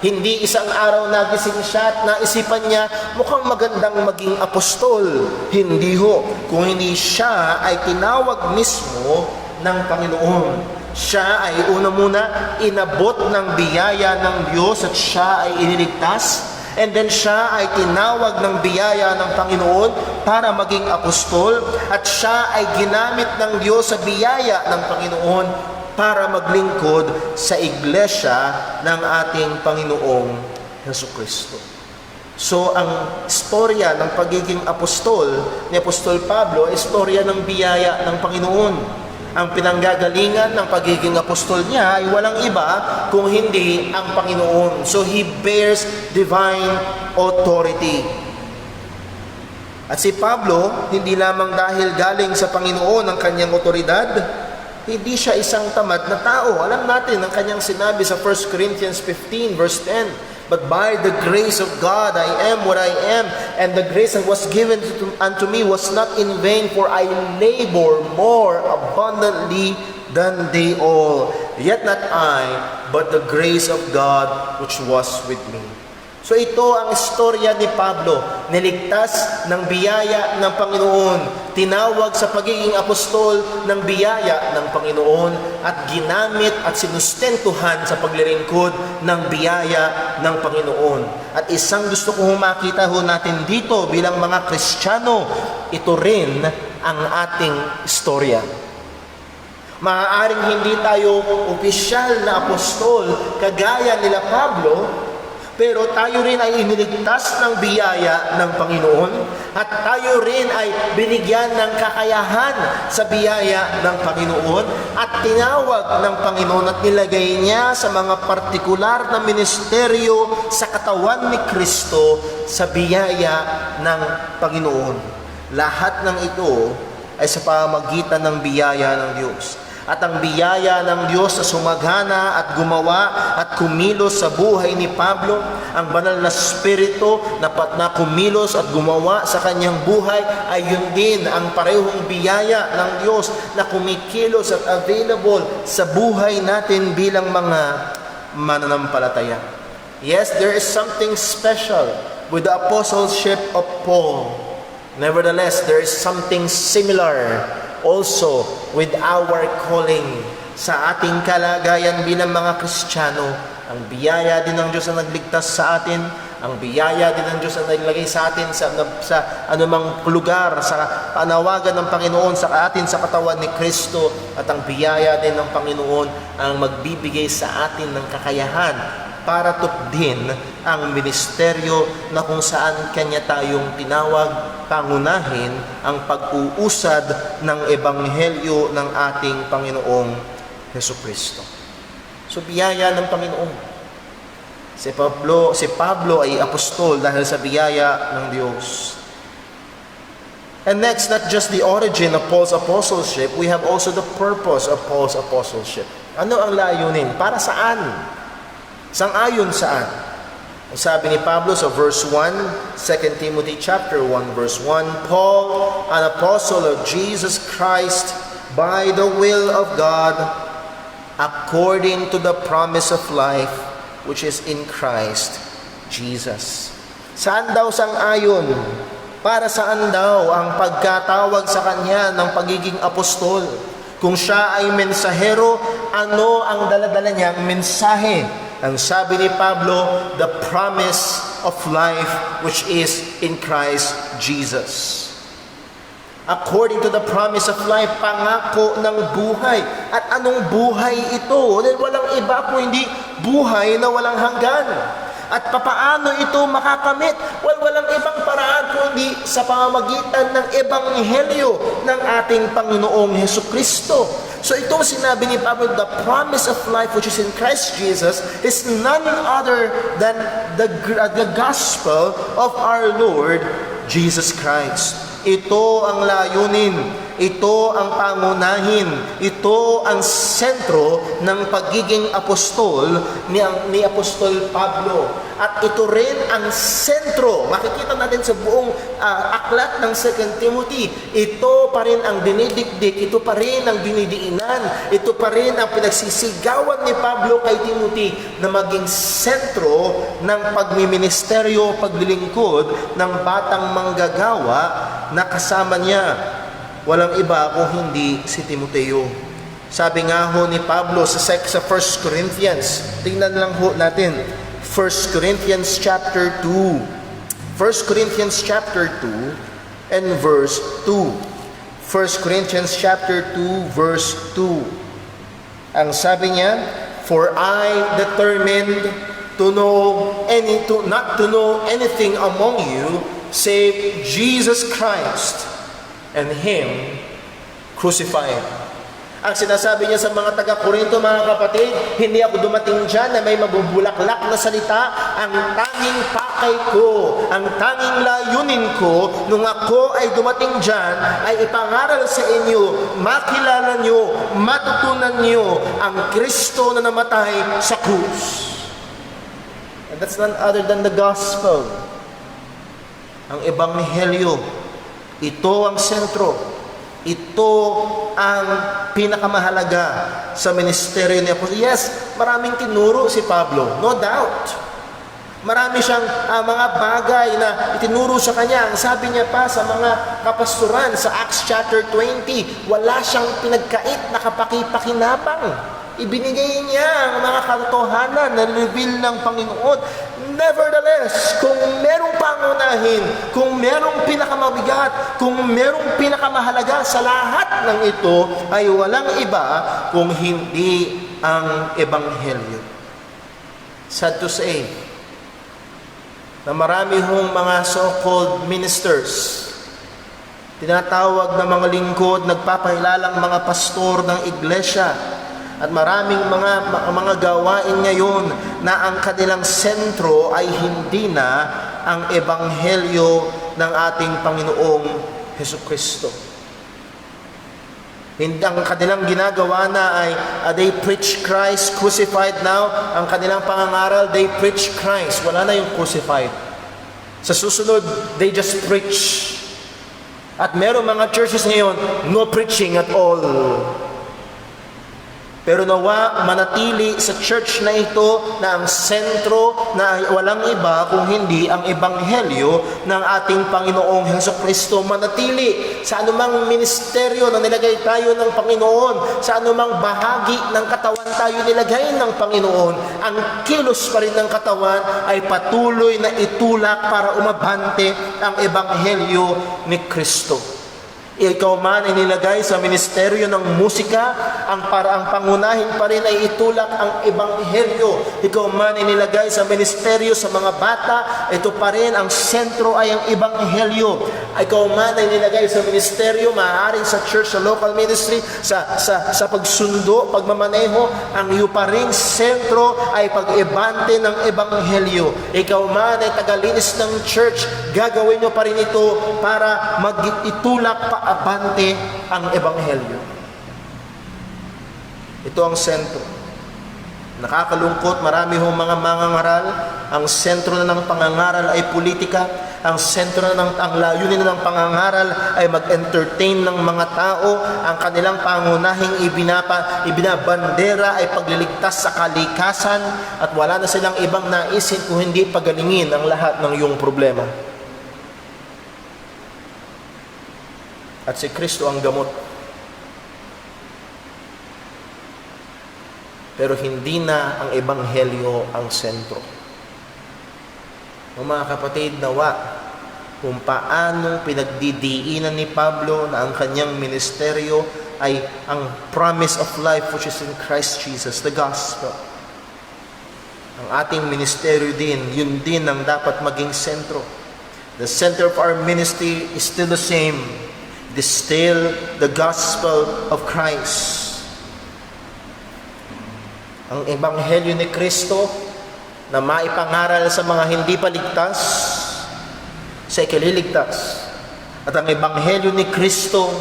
Hindi isang araw nagising siya at naisipan niya, mukhang magandang maging apostol. Hindi ho. Kung hindi siya ay tinawag mismo ng Panginoon. Siya ay una muna inabot ng biyaya ng Diyos at siya ay iniligtas. And then siya ay tinawag ng biyaya ng Panginoon para maging apostol. At siya ay ginamit ng Diyos sa biyaya ng Panginoon para maglingkod sa iglesia ng ating Panginoong Jesucristo. So, ang istorya ng pagiging apostol ni Apostol Pablo ay istorya ng biyaya ng Panginoon. Ang pinanggagalingan ng pagiging apostol niya ay walang iba kung hindi ang Panginoon. So, he bears divine authority. At si Pablo, hindi lamang dahil galing sa Panginoon ang kanyang otoridad, hindi siya isang tamad na tao. Alam natin ang kanyang sinabi sa 1 Corinthians 15 verse 10, But by the grace of God I am what I am, and the grace that was given unto me was not in vain, for I labor more abundantly than they all. Yet not I, but the grace of God which was with me. So ito ang istorya ni Pablo, niligtas ng biyaya ng Panginoon, tinawag sa pagiging apostol ng biyaya ng Panginoon, at ginamit at sinustentuhan sa paglilingkod ng biyaya ng Panginoon. At isang gusto kong makita ho natin dito bilang mga Kristiyano, ito rin ang ating istorya. Maaaring hindi tayo opisyal na apostol kagaya nila Pablo, pero tayo rin ay iniligtas ng biyaya ng Panginoon at tayo rin ay binigyan ng kakayahan sa biyaya ng Panginoon at tinawag ng Panginoon at nilagay niya sa mga partikular na ministeryo sa katawan ni Kristo sa biyaya ng Panginoon. Lahat ng ito ay sa pamamagitan ng biyaya ng Diyos. At ang biyaya ng Diyos na sumaghana at gumawa at kumilos sa buhay ni Pablo, ang banal na spirito na kumilos at gumawa sa kanyang buhay, ay yun din ang parehong biyaya ng Diyos na kumikilos at available sa buhay natin bilang mga mananampalataya. Yes, there is something special with the apostleship of Paul. Nevertheless, there is something similar also with our calling sa ating kalagayan bilang mga Kristiyano. Ang biyaya din ng Diyos na nagligtas sa atin, ang biyaya din ng Diyos na naglagay sa atin sa anumang lugar, sa panawagan ng Panginoon sa atin sa katawan ni Kristo, at ang biyaya din ng Panginoon ang magbibigay sa atin ng kakayahan para tupdin ang ministeryo na kung saan Kanya tayong tinawag, pangunahin ang pag-uusad ng Ebanghelyo ng ating Panginoong Jesucristo. So, biyaya ng Panginoon. Si Pablo ay apostol dahil sa biyaya ng Diyos. And next, not just the origin of Paul's apostleship, we have also the purpose of Paul's apostleship. Ano ang layunin? Para saan? Sang-ayon saan? Ang sabi ni Pablo sa verse 1, 2 Timothy chapter 1 verse 1, Paul, an apostle of Jesus Christ, by the will of God, according to the promise of life, which is in Christ Jesus. Saan daw sang-ayon? Para saan daw ang pagkatawag sa kanya ng pagiging apostol? Kung siya ay mensahero, ano ang daladala niyang mensahe? Ang sabi ni Pablo, the promise of life which is in Christ Jesus. According to the promise of life, pangako ng buhay. At anong buhay ito? Dahil walang iba kung hindi buhay na walang hanggan. At papaano ito makakamit? Well, walang ibang paraan kundi sa pamamagitan ng ebanghelyo ng ating Panginoong Hesukristo. So itong sinabi ni Pablo, the promise of life which is in Christ Jesus is none other than the gospel of our Lord Jesus Christ. Ito ang layunin, ito ang pangunahin, ito ang sentro ng pagiging apostol ni Apostol Pablo. At ito rin ang sentro, makikita natin sa buong aklat ng 2 Timothy, ito pa rin ang dinidikdik, ito pa rin ang dinidiinan, ito pa rin ang pinagsisigawan ni Pablo kay Timothy na maging sentro ng pagmiministeryo, paglilingkod ng batang manggagawa na kasama niya. Walang iba kung hindi si Timoteo. Sabi nga ho ni Pablo sa 1 Corinthians, tingnan lang ho natin, 1 Corinthians chapter 2. 1 Corinthians chapter 2 and verse 2. 1 Corinthians chapter 2 verse 2. Ang sabi niya, for I determined not to know anything among you save Jesus Christ and Him crucified. Ang sinasabi niya sa mga taga-Korinto, mga kapatid, hindi ako dumating dyan na may mabubulaklak na salita. Ang tanging pakay ko, ang tanging layunin ko, nung ako ay dumating dyan, ay ipangaral sa inyo, makilala nyo, matutunan nyo ang Kristo na namatay sa krus. And that's none other than the gospel. Ang ebanghelyo, ito ang sentro. Ito ang pinakamahalaga sa ministeryo ni Apostol. Yes, maraming tinuro si Pablo, no doubt. Marami siyang mga bagay na itinuro sa kanya. Ang sabi niya pa sa mga kapastoran sa Acts chapter 20, wala siyang pinagkait na kapakipakinabang. Ibinigay niya ang mga katotohanan na reveal ng Panginoon. Nevertheless, kung merong pangunahin, kung merong pinakamabigat, kung merong pinakamahalaga sa lahat ng ito, ay walang iba kung hindi ang ebanghelyo. Sad to say, na marami hong mga so-called ministers, tinatawag na mga lingkod, nagpapahilalang mga pastor ng iglesia, at maraming mga gawain ngayon na ang kanilang sentro ay hindi na ang ebanghelyo ng ating Panginoong Hesukristo. Hindi ang kanilang ginagawa na ay they preach Christ crucified now. Ang kanilang pangangaral, they preach Christ. Wala na yung crucified. Sa susunod, they just preach. At meron mga churches ngayon, no preaching at all. Pero nawa manatili sa church na ito na ang sentro na walang iba kung hindi ang ebanghelyo ng ating Panginoong Hesukristo. Manatili sa anumang ministeryo na nilagay tayo ng Panginoon, sa anumang bahagi ng katawan tayo nilagay ng Panginoon. Ang kilos pa rin ng katawan ay patuloy na itulak para umabante ang ebanghelyo ni Kristo. Ikaw man ay nilagay sa ministeryo ng musika, ang pangunahin pa rin ay itulak ang ebanghelyo. Ikaw man ay nilagay sa ministeryo sa mga bata, ito pa rin ang sentro ay ang ebanghelyo. Ikaw man ay nilagay sa ministeryo, maaaring sa church, sa local ministry, sa pagsundo, pagmamaneho, ang iyo pa rin sentro ay pag-ebante ng ebanghelyo. Ikaw man ay tagalinis ng church, gagawin mo pa rin ito para mag-itulak pa abante ang ebanghelyo. Ito ang sentro. Nakakalungkot, marami hong mga mangangaral, ang sentro na ng pangangaral ay politika, ang sentro na ang layunin ng pangangaral ay mag-entertain ng mga tao, ang kanilang pangunahing ibinabandera ay pagliligtas sa kalikasan, at wala na silang ibang naisin kung hindi pagalingin ang lahat ng iyong problema. At si Kristo ang gamot. Pero hindi na ang ebanghelyo ang sentro. Mga kapatid, nawa kung paano pinagdidiinan ni Pablo na ang kanyang ministeryo ay ang promise of life which is in Christ Jesus, the gospel. Ang ating ministeryo din, yun din ang dapat maging sentro. The center of our ministry is still the same. It is still the gospel of Christ. Ang ebanghelyo ni Kristo na maipangaral sa mga hindi pa ligtas, sa ikaliligtas. At ang ebanghelyo ni Kristo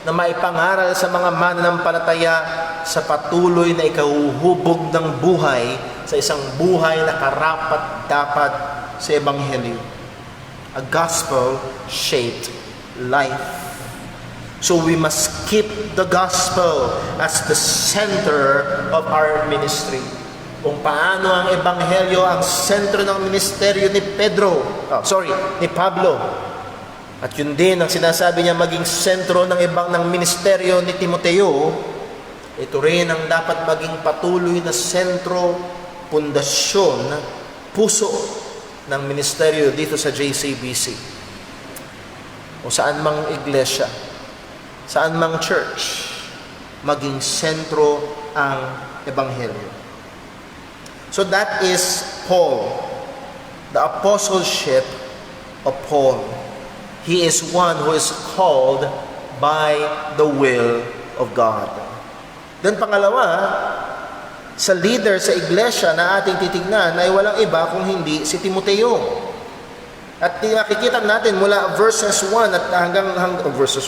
na maipangaral sa mga mananampalataya sa patuloy na ikahuhubog ng buhay sa isang buhay na karapat-dapat sa ebanghelyo. A gospel-shaped life. So we must keep the gospel as the center of our ministry. Kung paano ang ebanghelyo ang sentro ng ministeryo ni ni Pablo. At yun din ang sinasabi niya maging sentro ng ministeryo ni Timoteo. Ito rin ang dapat maging patuloy na sentro, pundasyon, puso ng ministeryo dito sa JCBC. O saan mang iglesia, saan mang church, maging sentro ang ebanghelyo. So that is Paul, the apostleship of Paul. He is one who is called by the will of God. Then pangalawa, sa leader sa iglesia na ating titignan ay walang iba kung hindi si Timoteo. At makikita natin mula verses 1 at hanggang verse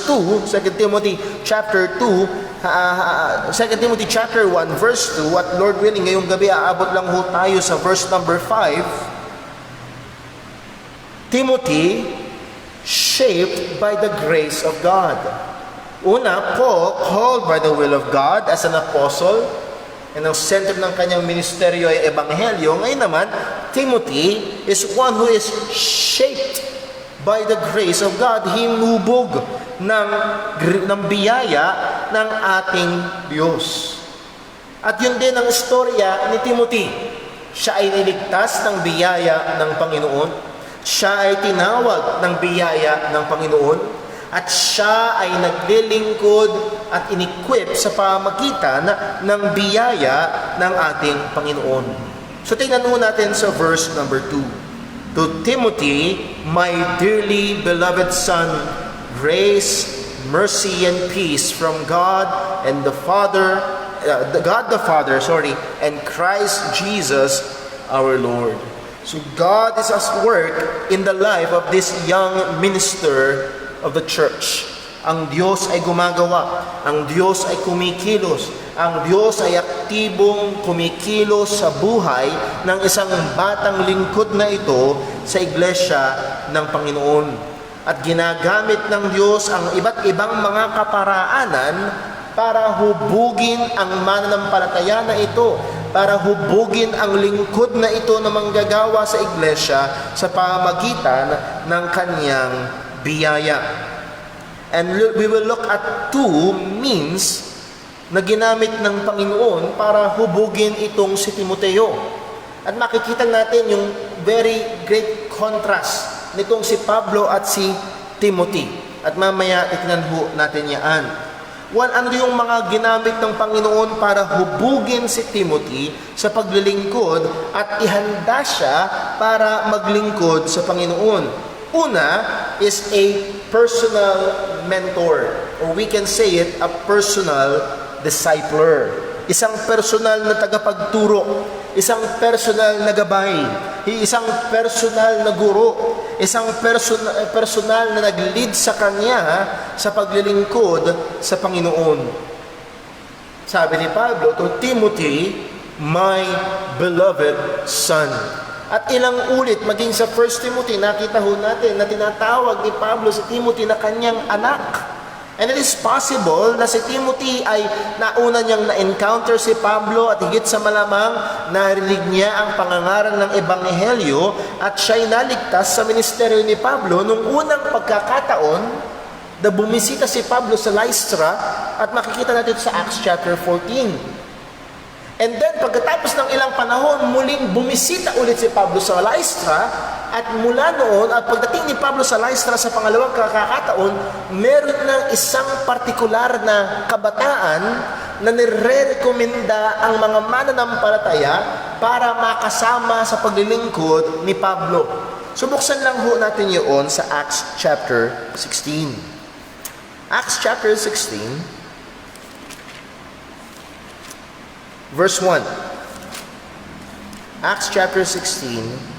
2, 2 Timothy chapter 1 verse 2, at Lord willing ngayong gabi aabot lang ho tayo sa verse number 5. Timothy, shaped by the grace of God. Una, Paul, called by the will of God as an apostle, and ang center ng kanyang ministeryo ay ebanghelyo. Ngayon naman, Timothy is one who is shaped by the grace of God. Hinubog ng biyaya ng ating Diyos. At yun din ang istorya ni Timothy. Siya ay niligtas ng biyaya ng Panginoon. Siya ay tinawag ng biyaya ng Panginoon. At siya ay naglilingkod at inequip sa pamagitan ng biyaya ng ating Panginoon. So tingnan mo natin sa verse number 2. To Timothy, my dearly beloved son, grace, mercy, and peace from God and the Father, and Christ Jesus our Lord. So God is at work in the life of this young minister of the church. Ang Diyos ay gumagawa, ang Diyos ay kumikilos, ang Diyos ay aktibong kumikilos sa buhay ng isang batang lingkod na ito sa iglesia ng Panginoon. At ginagamit ng Diyos ang iba't ibang mga kaparaanan para hubugin ang mananampalataya na ito, para hubugin ang lingkod na ito na manggagawa sa iglesia sa pamamagitan ng kanyang biyaya. And we will look at two means na ginamit ng Panginoon para hubugin itong si Timoteo. At makikita natin yung very great contrast nitong si Pablo at si Timothy. At mamaya itignan ho natin yan. Ano yung mga ginamit ng Panginoon para hubugin si Timothy sa paglilingkod at ihanda siya para maglingkod sa Panginoon. Una is a personal mentor, or we can say it, a personal discipler. Isang personal na tagapagturo, isang personal na gabay, isang personal na guro, isang personal na nag-lead sa kanya sa paglilingkod sa Panginoon. Sabi ni Pablo to Timothy, my beloved Son. At ilang ulit, maging sa 1 Timothy, nakita ho natin na tinatawag ni Pablo si Timothy na kanyang anak. And it is possible na si Timothy ay nauna niyang na-encounter si Pablo at higit sa malamang narinig niya ang pangangaral ng Ebanghelyo at siya'y naligtas sa ministeryo ni Pablo nung unang pagkakataon na bumisita si Pablo sa Lystra at makikita natin sa Acts chapter 14. And then, pagkatapos ng ilang panahon, muling bumisita ulit si Pablo sa Lystra at mula noon, at pagdating ni Pablo sa Lystra sa pangalawang kakataon, meron ng isang partikular na kabataan na nire-rekomenda ang mga mananampalataya para makasama sa paglilingkod ni Pablo. Subuksan lang ho natin yun sa Acts chapter 16. Acts chapter 16, verse 1. Acts chapter 16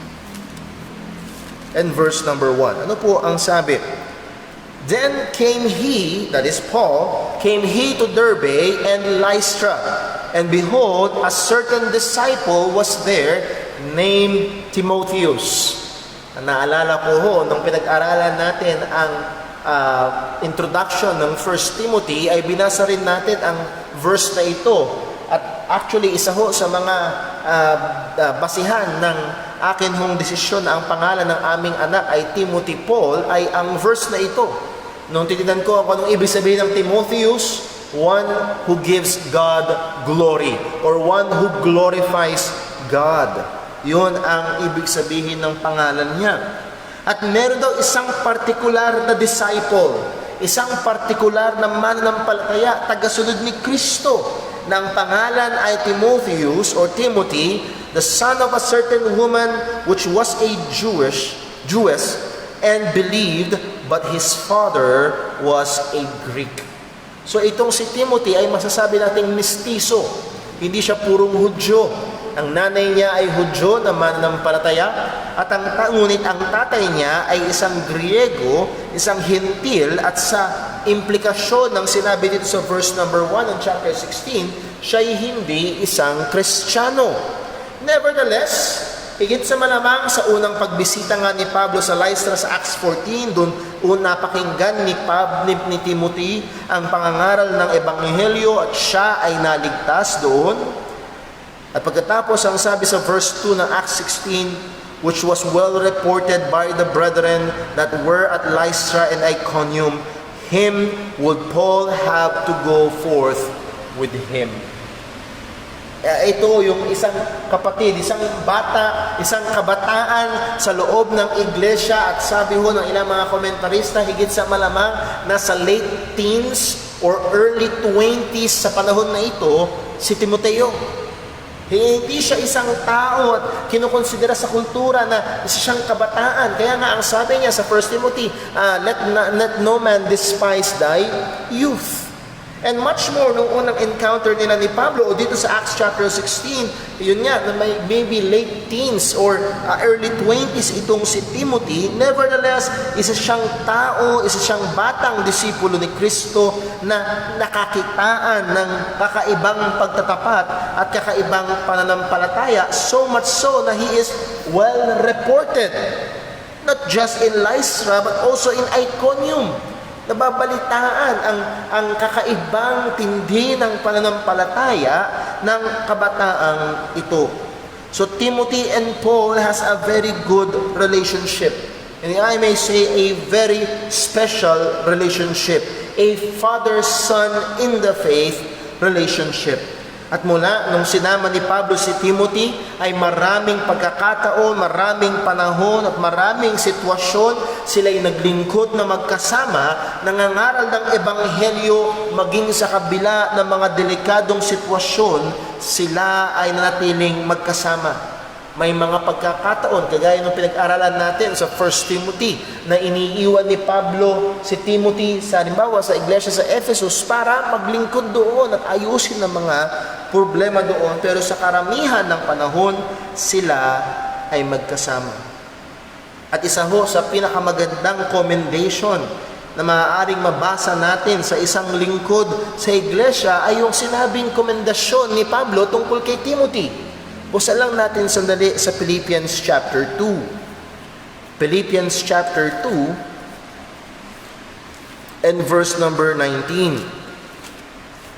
and verse number 1. Ano po ang sabi? Then came he, that is Paul, came he to Derbe and Lystra. And behold, a certain disciple was there named Timotheus. Naalala ko ho, nung pinag-aralan natin ang introduction ng 1 Timothy, ay binasa rin natin ang verse na ito. At actually, isa ho sa mga basihan ng akin hong desisyon na ang pangalan ng aming anak ay Timothy Paul ay ang verse na ito. Nung titignan ko kung anong ibig sabihin ng Timotheus, one who gives God glory or one who glorifies God. Yun ang ibig sabihin ng pangalan niya. At meron daw isang partikular na disciple, isang partikular na mananampalataya, tagasunod ni Kristo, na ang pangalan ay Timotheus or Timothy, the son of a certain woman which was a Jewess and believed, but his father was a Greek. So itong si Timothy ay masasabi nating mistiso. Hindi siya purong Hudyo. Ang nanay niya ay Hudyo na mananampalataya at ngunit ang tatay niya ay isang Griego, isang Hintil, at sa implikasyon ng sinabi dito sa verse number 1 ng chapter 16, siya'y hindi isang Kristiyano. Nevertheless, higit sa malamang sa unang pagbisita nga ni Pablo sa Lystra sa Acts 14, doon napakinggan ni Timothy ang pangangaral ng Ebanghelyo at siya ay naligtas doon. At pagkatapos, ang sabi sa verse 2 ng Acts 16, which was well reported by the brethren that were at Lystra and Iconium, him would Paul have to go forth with him. Ito yung isang kapatid, isang bata, isang kabataan sa loob ng iglesia, at sabi ho ng ilang mga komentarista, higit sa malamang nasa late teens or early 20s sa panahon na ito, si Timoteo. Hindi siya isang tao at kinukonsidera sa kultura na isa siyang kabataan. Kaya nga ang sabi niya sa 1 Timothy, let no man despise thy youth. And much more, nung unang encounter nila ni Pablo, o dito sa Acts chapter 16, yun nga, na may maybe late teens or early 20s itong si Timothy. Nevertheless, isa siyang tao, isa siyang batang disipulo ni Kristo na nakakitaan ng kakaibang pagtatapat at kakaibang pananampalataya, so much so na he is well reported, not just in Lystra but also in Iconium. Nababalitaan ang kakaibang tindi ng pananampalataya ng kabataang ito. So Timothy and Paul has a very good relationship. And I may say a very special relationship. A father-son in the faith relationship. At mula nung sinama ni Pablo si Timothy, ay maraming pagkakataon, maraming panahon at maraming sitwasyon sila'y naglingkod na magkasama, nangangaral ng Ebanghelyo, maging sa kabila ng mga delikadong sitwasyon, sila ay nanatiling magkasama. May mga pagkakataon, kagaya ng pinag-aralan natin sa 1 Timothy, na iniiwan ni Pablo si Timothy sa halimbawa sa iglesia sa Ephesus para maglingkod doon at ayusin ang mga problema doon. Pero sa karamihan ng panahon, sila ay magkasama. At isa ho sa pinakamagandang commendation na maaaring mabasa natin sa isang lingkod sa iglesia ay yung sinabing komendasyon ni Pablo tungkol kay Timothy. Busa lang natin sandali sa Philippians chapter 2. Philippians chapter 2 and verse number 19.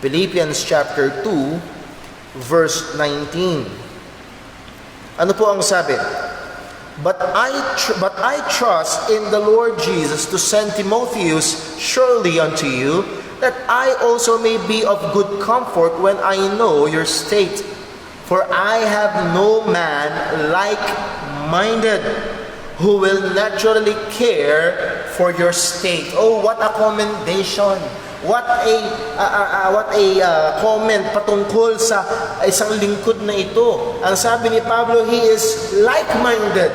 Philippians chapter 2 verse 19. Ano po ang sabi? But I trust in the Lord Jesus to send Timotheus surely unto you, that I also may be of good comfort when I know your state. For I have no man like-minded who will naturally care for your state. Oh, what a commendation! What a comment patungkol sa isang lingkod na ito. Ang sabi ni Pablo, he is like-minded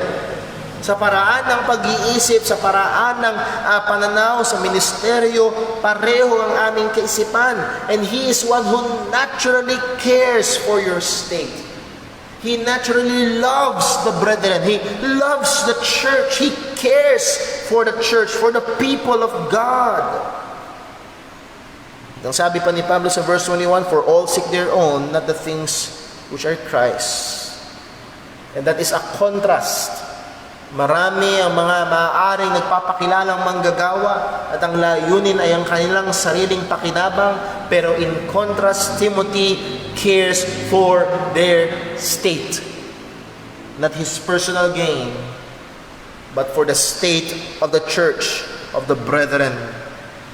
sa paraan ng pag-iisip, sa paraan ng pananaw sa ministeryo, pareho ang aming kaisipan. And he is one who naturally cares for your state. He naturally loves the brethren. He loves the church. He cares for the church, for the people of God. Ang sabi pa ni Pablo sa verse 21, for all seek their own, not the things which are Christ. And that is a contrast. Marami ang mga maaaring nagpapakilalang manggagawa at ang layunin ay ang kanilang sariling pakinabang, pero in contrast, Timothy cares for their state. Not his personal gain, but for the state of the church, of the brethren.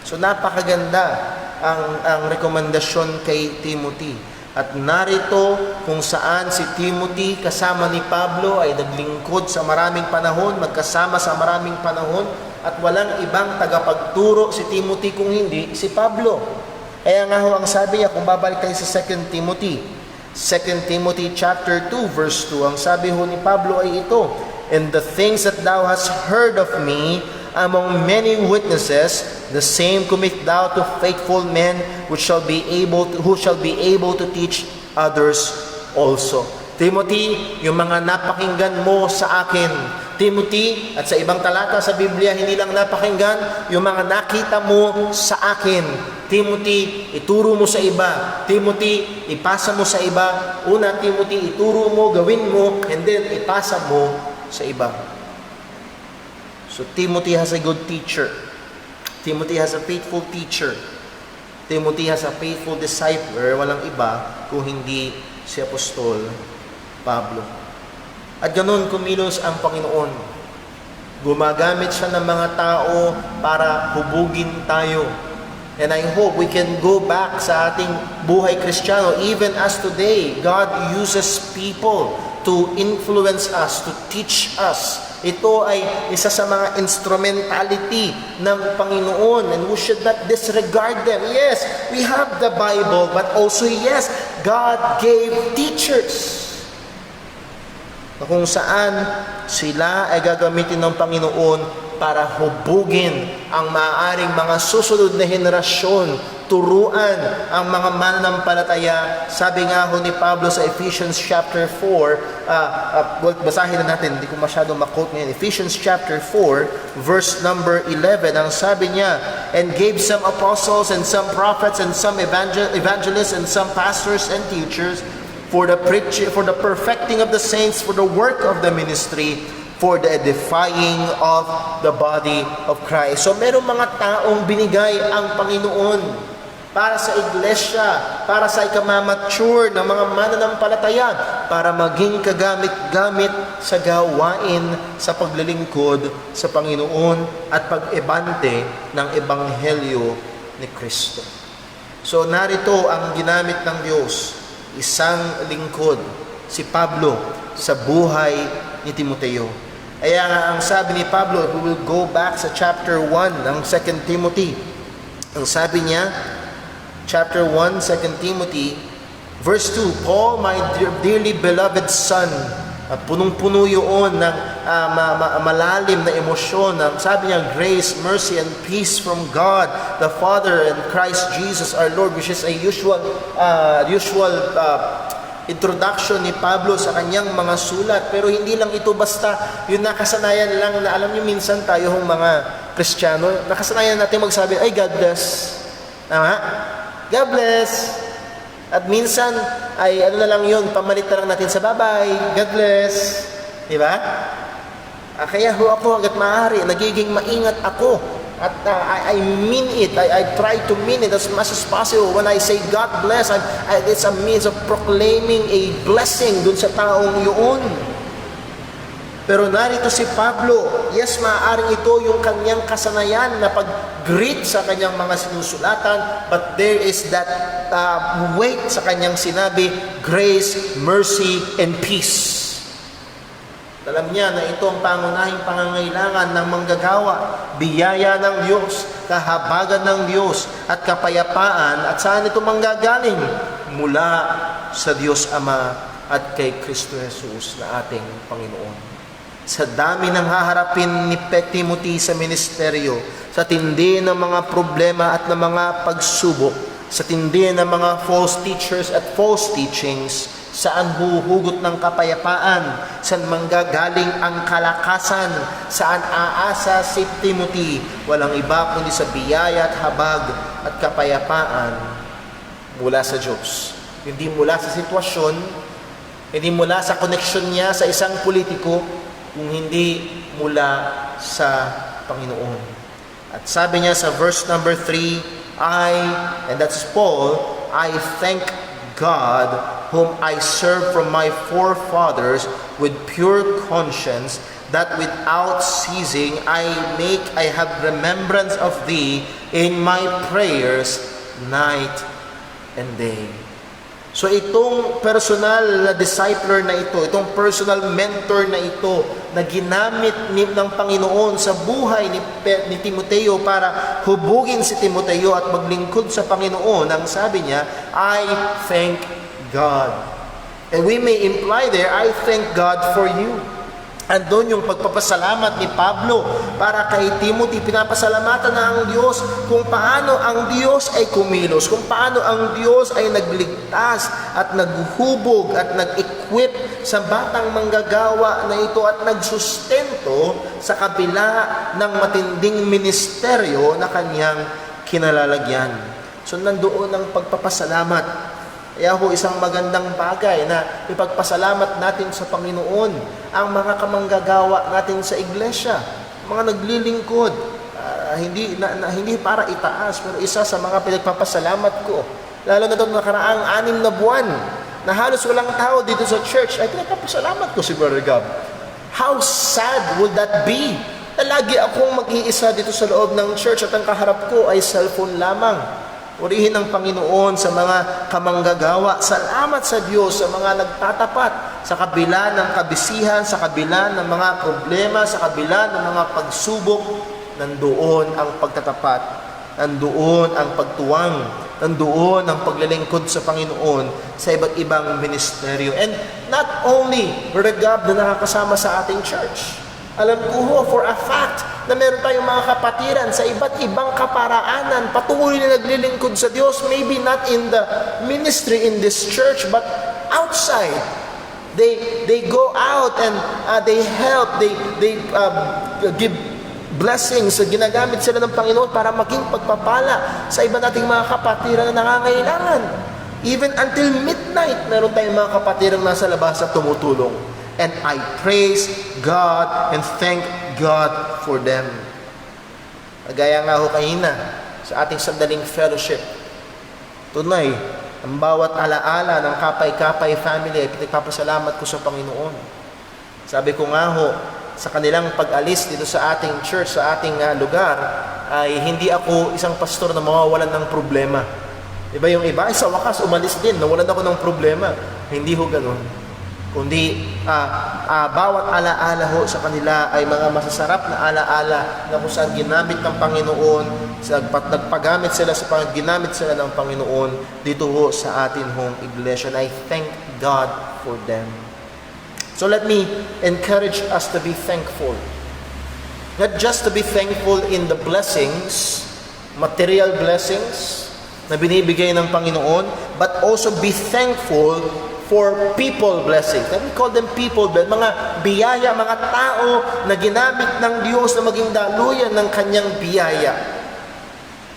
So napakaganda ang rekomendasyon kay Timothy. At narito kung saan si Timothy kasama ni Pablo ay naglingkod sa maraming panahon, magkasama sa maraming panahon, at walang ibang tagapagturo si Timothy kung hindi si Pablo. Kaya nga ho ang sabi niya, kung babalik tayo sa 2 Timothy chapter 2 verse 2, ang sabi ho ni Pablo ay ito, and the things that thou hast heard of me among many witnesses, the same commit thou to faithful men who shall be able to teach others also. Timothy, yung mga napakinggan mo sa akin. Timothy, at sa ibang talata sa Biblia, hindi lang napakinggan, yung mga nakita mo sa akin. Timothy, ituro mo sa iba. Timothy, ipasa mo sa iba. Una, Timothy, ituro mo, gawin mo, and then ipasa mo sa iba. So Timothy has a good teacher. Timothy has a faithful teacher. Timothy has a faithful disciple. Walang iba kung hindi si Apostol Pablo. At ganun kumilos ang Panginoon. Gumagamit siya ng mga tao para hubugin tayo. And I hope we can go back sa ating buhay Kristiyano. Even as today, God uses people to influence us, to teach us. Ito ay isa sa mga instrumentality ng Panginoon, and we should not disregard them. Yes, we have the Bible, but also yes, God gave teachers na kung saan sila ay gagamitin ng Panginoon para hubugin ang maaaring mga susunod na henerasyon, turuan ang mga mananampalataya. Sabi nga ho ni Pablo sa Ephesians chapter 4, basahin na natin, hindi ko masyadong makot ngayon. Ephesians chapter 4, verse number 11, ang sabi niya, and gave some apostles and some prophets and some evangelists and some pastors and teachers for the perfecting of the saints, for the work of the ministry, for the edifying of the body of Christ. So merong mga taong binigay ang Panginoon para sa iglesia, para sa ikamamature ng mga mananampalataya, para maging kagamit-gamit sa gawain sa paglilingkod sa Panginoon at pag-ebante ng Ebanghelyo ni Kristo. So narito ang ginamit ng Diyos, isang lingkod, si Pablo, sa buhay ni Timoteo. Kaya nga ang sabi ni Pablo, we will go back sa chapter 1 ng 2 Timothy. Ang sabi niya, chapter 1, 2 Timothy, verse 2, Paul, my dearly beloved son, at punong-puno yun ng malalim na emosyon. Sabi niya, grace, mercy, and peace from God, the Father, and Christ Jesus our Lord, which is a usual introduction ni Pablo sa kanyang mga sulat. Pero hindi lang ito basta yung nakasanayan lang na alam niyo minsan tayo mga Kristiyano, nakasanayan natin magsabi, ay God bless. Tama? God bless. At minsan, ay ano na lang yun, pamalit na lang natin sa bye-bye, God bless. Di ba? Kaya ako hanggat maaari, nagiging maingat ako. At I mean it. I try to mean it as much as possible. When I say God bless, it's a means of proclaiming a blessing dun sa taong yun. Pero narito si Pablo, yes, maaaring ito yung kanyang kasanayan na pag-greet sa kanyang mga sinusulatan, but there is that weight sa kanyang sinabi, grace, mercy, and peace. Alam niya na ito ang pangunahing pangangailangan ng manggagawa, biyaya ng Diyos, kahabagan ng Diyos, at kapayapaan. At saan ito manggagaling? Mula sa Diyos Ama at kay Kristo Jesus na ating Panginoon. Sa dami ng haharapin ni Timothy sa ministeryo, sa tindi ng mga problema at ng mga pagsubok, sa tindi ng mga false teachers at false teachings, saan huhugot ng kapayapaan, saan manggagaling ang kalakasan, saan aasa si Timothy, walang iba kundi sa biyaya at habag at kapayapaan mula sa Diyos. Hindi mula sa sitwasyon, hindi mula sa koneksyon niya sa isang politiko, kung hindi mula sa Panginoon. At sabi niya sa verse number 3, and that's Paul, I thank God whom I serve from my forefathers with pure conscience, that without ceasing I have remembrance of thee in my prayers night and day. So itong personal na discipler na ito, itong personal mentor na ito, na ginamit ng Panginoon sa buhay ni Timoteo para hubugin si Timoteo at maglingkod sa Panginoon, ang sabi niya, I thank God. And we may imply there, I thank God for you. Andun yung pagpapasalamat ni Pablo para kay Timothy. Pinapasalamatan na ang Diyos kung paano ang Diyos ay kumilos, kung paano ang Diyos ay nagligtas at naghuhubog at nag-equip sa batang manggagawa na ito at nagsustento sa kabila ng matinding ministeryo na kanyang kinalalagyan. So nandoon ang pagpapasalamat. Kaya ho, isang magandang bagay na ipagpasalamat natin sa Panginoon ang mga kamanggagawa natin sa iglesia, mga naglilingkod, hindi para itaas, pero isa sa mga pinagpapasalamat ko, lalo na doon nakaraang 6 na buwan, na halos walang tao dito sa church, ay pinagpapasalamat ko si Brother Gab. How sad would that be? Na lagi akong mag-iisa dito sa loob ng church at ang kaharap ko ay cellphone lamang. Purihin ang Panginoon sa mga kamanggagawa. Salamat sa Diyos sa mga nagtatapat sa kabila ng kabisihan, sa kabila ng mga problema, sa kabila ng mga pagsubok. Nandoon ang pagtatapat, nandoon ang pagtuwang, nandoon ang paglilingkod sa Panginoon sa iba't ibang ministeryo. And not only Brother Gab na nakakasama sa ating church. Alam ko ho, for a fact, na meron tayong mga kapatiran sa iba't ibang kaparaanan, patuloy na naglilingkod sa Diyos, maybe not in the ministry in this church, but outside. They go out and they help, they give blessings, ginagamit sila ng Panginoon para maging pagpapala sa iba nating mga kapatiran na nangangailangan. Even until midnight, meron tayong mga kapatiran nasa labas at tumutulong. And I praise God and thank God for them. Gaya nga ho kanina sa ating sandaling fellowship. Tunay, ang bawat alaala ng Kapay-Kapay family ay pinagpapasalamat ko sa Panginoon. Sabi ko nga ho, sa kanilang pag-alis dito sa ating church, sa ating lugar, ay hindi ako isang pastor na mawawalan ng problema. Diba yung iba, ay sa wakas umalis din, nawalan ako ng problema. Hindi ho ganun. Kundi bawat alaala ho sa kanila ay mga masasarap na alaala na kung saan ginamit ng Panginoon, nagpagamit sila ginamit sila ng Panginoon dito ho sa atin hong iglesia. And I thank God for them. So let me encourage us to be thankful. Not just to be thankful in the blessings, material blessings na binibigay ng Panginoon, but also be thankful for people blessing. We call them people blessing. Mga biyaya, mga tao na ginamit ng Diyos na maging daluyan ng kanyang biyaya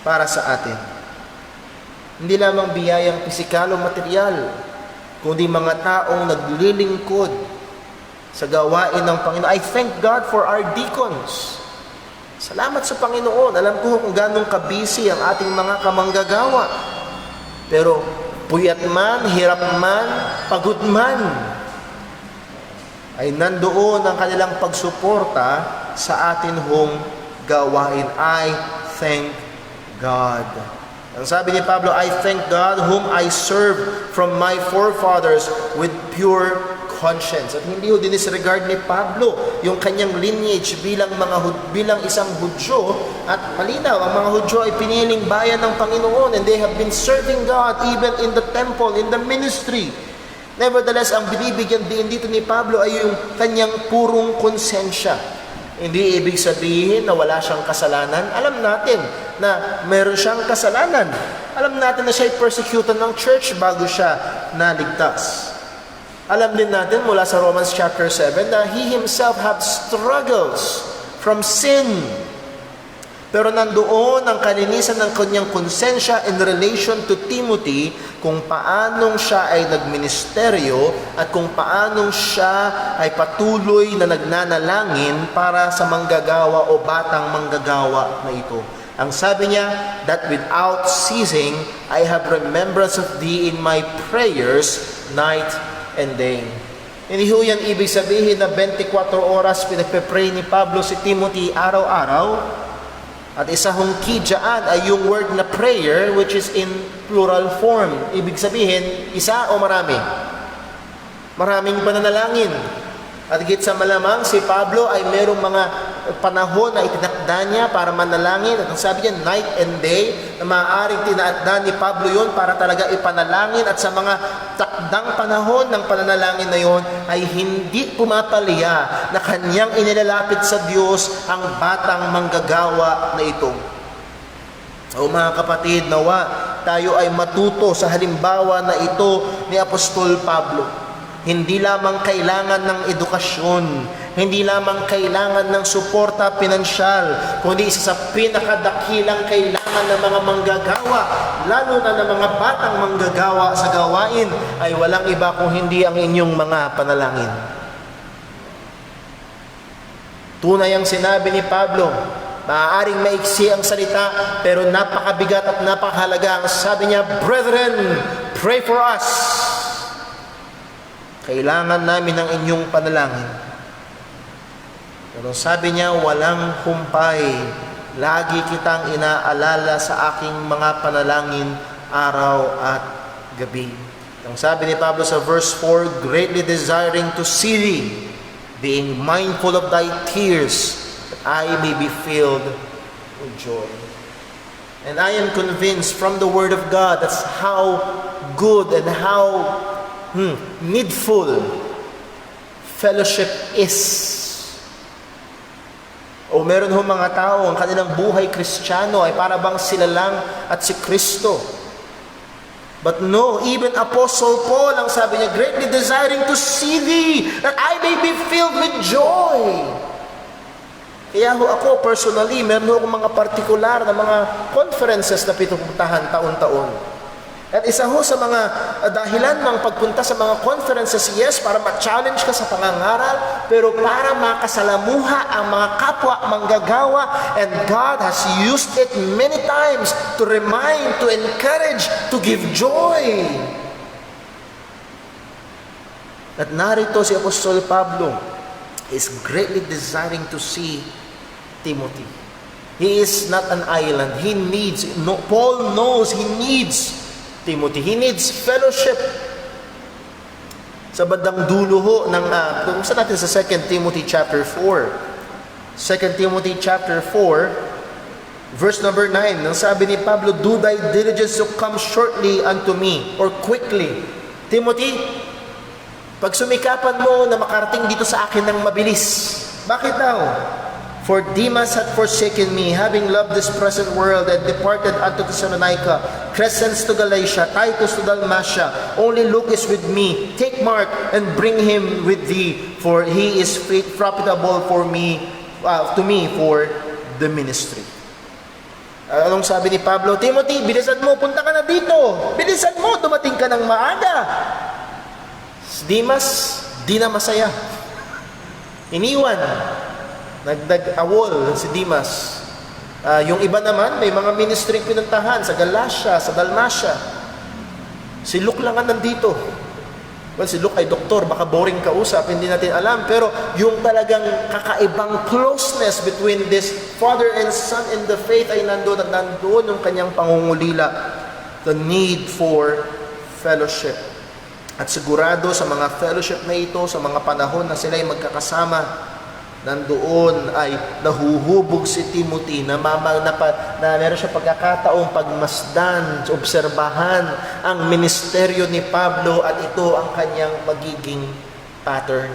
para sa atin. Hindi lamang biyayang pisikal o material, kundi mga taong naglilingkod sa gawain ng Panginoon. I thank God for our deacons. Salamat sa Panginoon. Alam ko kung ganong kabisi ang ating mga kamanggagawa. Pero puyat man, hirap man, pagod man, ay nandoon ang kanilang pagsuporta sa atin hong gawain. I thank God. Ang sabi ni Pablo, I thank God whom I serve from my forefathers with pure conscience. At hindi ho dinisregard ni Pablo yung kanyang lineage bilang isang Hudyo, at malinaw, ang mga Hudyo ay piniling bayan ng Panginoon and they have been serving God even in the temple, in the ministry. Nevertheless, ang binibigyan din dito ni Pablo ay yung kanyang purong konsensya. Hindi ibig sabihin na wala siyang kasalanan. Alam natin na meron siyang kasalanan. Alam natin na siya'y persecuted ng church bago siya naligtas. Alam din natin mula sa Romans chapter 7 na he himself had struggles from sin. Pero nandoon ang kalinisan ng kanyang konsensya in relation to Timothy kung paanong siya ay nagministeryo at kung paanong siya ay patuloy na nagnanalangin para sa manggagawa o batang manggagawa na ito. Ang sabi niya, that without ceasing, I have remembrance of thee in my prayers night and day. Hindi ho yan ibig sabihin na 24 oras pinagpe-pray ni Pablo si Timothy araw-araw. At isa hong key dyan ay yung word na prayer, which is in plural form. Ibig sabihin, isa o marami? Maraming pananalangin. At higit sa malamang, si Pablo ay merong mga panahon na itinakda niya para manalangin. At ang sabi niya, night and day, na maaaring tinaakda ni Pablo yun para talaga ipanalangin. At sa mga takdang panahon ng pananalangin na yun, ay hindi pumapalya na kanyang inilalapit sa Diyos ang batang manggagawa na ito. O mga kapatid, nawa tayo ay matuto sa halimbawa na ito ni Apostol Pablo. Hindi lamang kailangan ng edukasyon, hindi lamang kailangan ng suporta pinansyal, kundi isa sa pinakadakilang kailangan ng mga manggagawa, lalo na ng mga batang manggagawa sa gawain, ay walang iba kung hindi ang inyong mga panalangin. Tunay ang sinabi ni Pablo, maaaring maiksi ang salita, pero napakabigat at napakahalaga. Ang sabi niya, brethren, pray for us. Kailangan namin ang inyong panalangin. Pero sabi niya, walang humpay. Lagi kitang inaalala sa aking mga panalangin araw at gabi. Ang sabi ni Pablo sa verse 4, greatly desiring to see thee, being mindful of thy tears, that I may be filled with joy. And I am convinced from the Word of God, that's how good and how needful fellowship is. O meron ho mga tao, ang kanilang buhay Kristiyano ay para bang sila lang at si Kristo. But no, even Apostle Paul, ang sabi niya, greatly desiring to see thee, that I may be filled with joy. Kaya ho ako personally, meron ho akong mga partikular na mga conferences na pinupuntahan taon-taon. At isa ho sa mga dahilan ng pagpunta sa mga conferences, yes, para ma-challenge ka sa pangangaral, pero para makasalamuha ang mga kapwa manggagawa. And God has used it many times to remind, to encourage, to give joy. At narito si Apostol Pablo is greatly desiring to see Timothy. He is not an island. Paul knows he needs Timothy. He needs fellowship. Sa bandang dulo ho ng kung natin sa 2 Timothy chapter 4. 2 Timothy chapter 4 verse number 9. Nang sabi ni Pablo, do thy diligence to come shortly unto me, or quickly. Timothy, pagsumikapan mo na makarating dito sa akin ng mabilis. Bakit daw? For Demas hath forsaken me, having loved this present world, and departed unto Thessalonica, Crescens to Galatia, Titus to Dalmatia. Only Luke is with me. Take Mark and bring him with thee, for he is profitable for me, to me for the ministry. Anong sabi ni Pablo? Timothy, bilisan mo, punta ka na dito. Bilisan mo, dumating ka ng maaga. Demas, di na masaya. Iniwan. Nagdag-awol si Demas. Yung iba naman, may mga ministry pinuntahan sa Galatia, sa Dalmatia. Si Luke lang ang nandito. Well, si Luke ay doktor, baka boring kausap, hindi natin alam. Pero yung talagang kakaibang closeness between this father and son in the faith ay nandoon at nandoon yung kanyang pangungulila. The need for fellowship. At sigurado sa mga fellowship na ito, sa mga panahon na sila ay magkakasama, nandoon ay nahuhubog si Timothy na meron siya pagkakataong pagmasdan, obserbahan ang ministeryo ni Pablo at ito ang kanyang magiging pattern.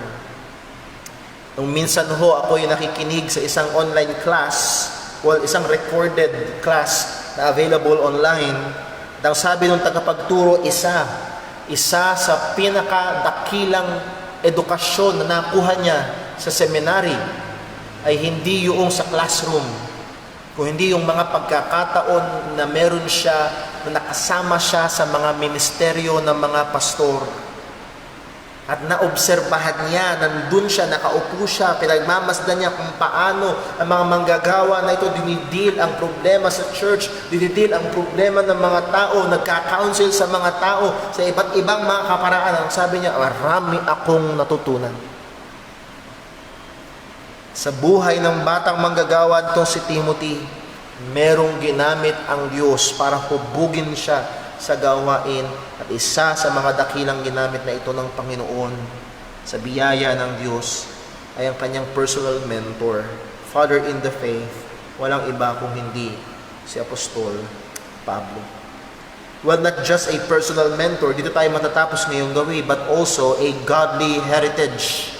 Nung minsan ho ako ay nakikinig sa isang online class, isang recorded class na available online, ang sabi ng tagapagturo, isa sa pinakadakilang edukasyon na nakuha niya sa seminary ay hindi yung sa classroom, kung hindi yung mga pagkakataon na meron siya, na nakasama siya sa mga ministeryo ng mga pastor. At naobserbahan niya, nandun siya, nakaupo siya, pinagmamasdan niya kung paano ang mga manggagawa na ito dinidil ang problema sa church, dinidil ang problema ng mga tao, nagka-counsel sa mga tao, sa iba't ibang mga kaparaan. Ang sabi niya, marami akong natutunan. Sa buhay ng batang manggagawa itong si Timothy, merong ginamit ang Diyos para hubugin siya sa gawain at isa sa mga dakilang ginamit na ito ng Panginoon sa biyaya ng Diyos ay ang kanyang personal mentor, father in the faith, walang iba kung hindi si Apostol Pablo. Well, not just a personal mentor, dito tayo matatapos ngayong gawi, but also a godly heritage.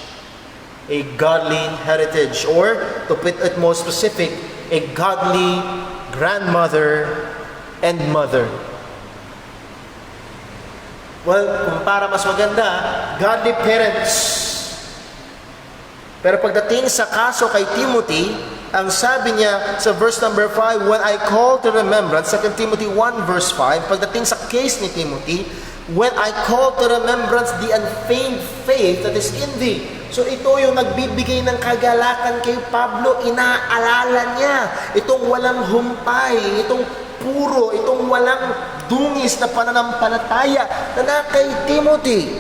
A godly heritage, or to put it more specific, a godly grandmother and mother. Well, kung para mas maganda, godly parents. Pero pagdating sa kaso kay Timothy, ang sabi niya sa verse number 5, when I call to remembrance, 2 Timothy 1 verse 5, pagdating sa case ni Timothy, when I call to remembrance the unfeigned faith that is in thee. So ito yung nagbibigay ng kagalakan kay Pablo, inaalala niya itong walang humpay, itong puro, itong walang dungis na pananampalataya na kay Timothy.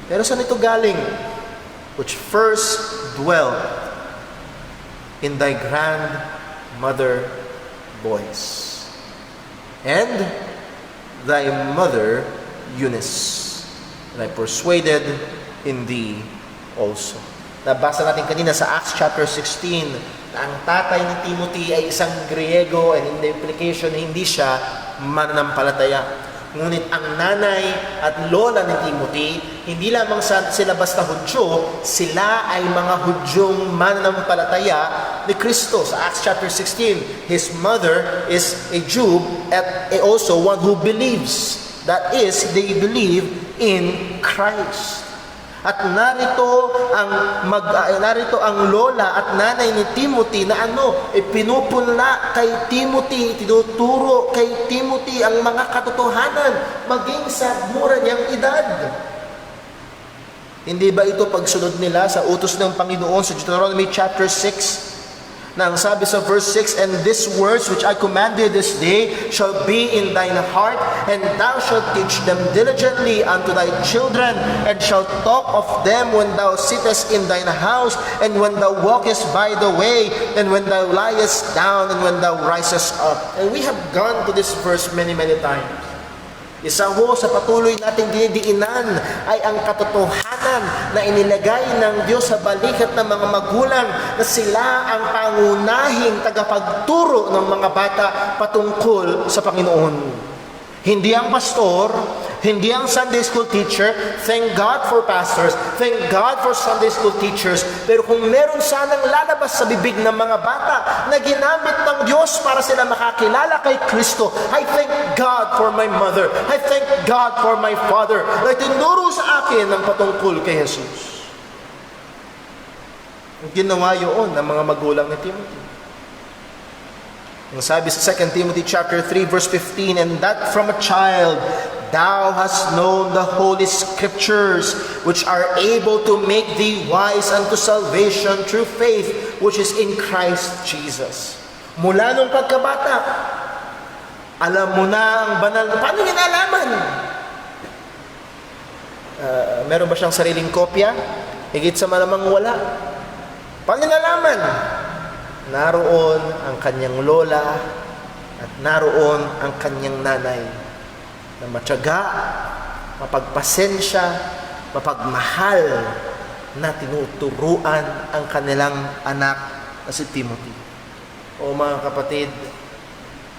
Pero saan ito galing? Which first dwelt in thy grandmother voice and thy mother Eunice, and I persuaded in thee also. Nabasa natin kanina sa Acts chapter 16 na ang tatay ni Timothy ay isang Griego, and in the implication, hindi siya mananampalataya. Ngunit ang nanay at lola ni Timothy, hindi lamang sila basta Hudyo, sila ay mga Hudyong mananampalataya ni Kristo. Sa Acts chapter 16, his mother is a Jew at also one who believes. That is, they believe in Christ. At narito ang lola at nanay ni Timothy na pinupunla kay Timothy, tinuturo kay Timothy ang mga katotohanan maging sa mura niyang edad. Hindi ba ito pagsunod nila sa utos ng Panginoon sa Deuteronomy chapter 6? Na ang sabi sa verse 6, and these words which I command thee this day shall be in thine heart, and thou shalt teach them diligently unto thy children, and shalt talk of them when thou sittest in thine house, and when thou walkest by the way, and when thou liest down, and when thou risest up. And we have gone to this verse many times. Isa ho sa patuloy nating dinidiinan ay ang katotohanan na inilagay ng Diyos sa balikat ng mga magulang na sila ang pangunahing tagapagturo ng mga bata patungkol sa Panginoon. Hindi ang pastor, Hindi ang Sunday school teacher. Thank God for pastors. Thank God for Sunday school teachers. Pero kung meron sanang lalabas sa bibig ng mga bata na ginamit ng Diyos para sila makakilala kay Kristo, I thank God for my mother. I thank God for my father na tinuro sa akin ang patungkol kay Jesus. Ginawa yun ng mga magulang ni Timothy. Ang sabi sa 2 Timothy chapter 3 verse 15, and that from a child thou hast known the holy scriptures, which are able to make thee wise unto salvation through faith, which is in Christ Jesus. Mula nung pagkabata, alam mo na ang banal. Paano niya nalaman? Meron ba siyang sariling kopya? Higit sa malamang wala. Paano niya nalaman? Naroon ang kanyang lola at naroon ang kanyang nanay na matyaga, mapagpasensya, mapagmahal na tinuturuan ang kanilang anak na si Timothy. O mga kapatid,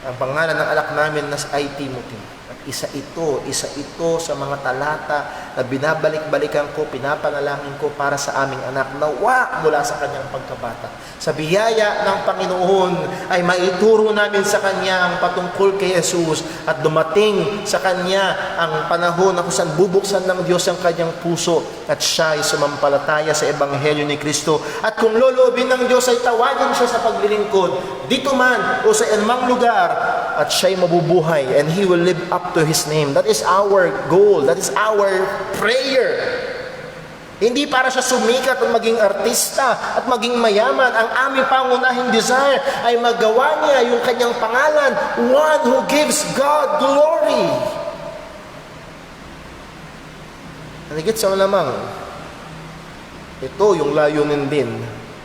ang pangalan ng anak namin ay Timothy. At isa ito sa mga talata na binabalik-balikan ko, pinapanalangin ko para sa aming anak nawa mula sa kanyang pagkabata. Sa biyaya ng Panginoon ay maituro namin sa kanya ang patungkol kay Jesus at dumating sa kanya ang panahon na kung saan bubuksan ng Diyos ang kanyang puso at siya ay sumampalataya sa Ebanghelyo ni Kristo. At kung loloobin ng Diyos ay tawagin siya sa paglilingkod dito man o sa anumang lugar at siya ay mabubuhay and He will live up to His name. That is our goal. That is our prayer. Hindi para siya sumikat at maging artista at maging mayaman. Ang aming pangunahing desire ay magawa niya yung kanyang pangalan, one who gives God glory. Higit sa malamang, ito yung layunin din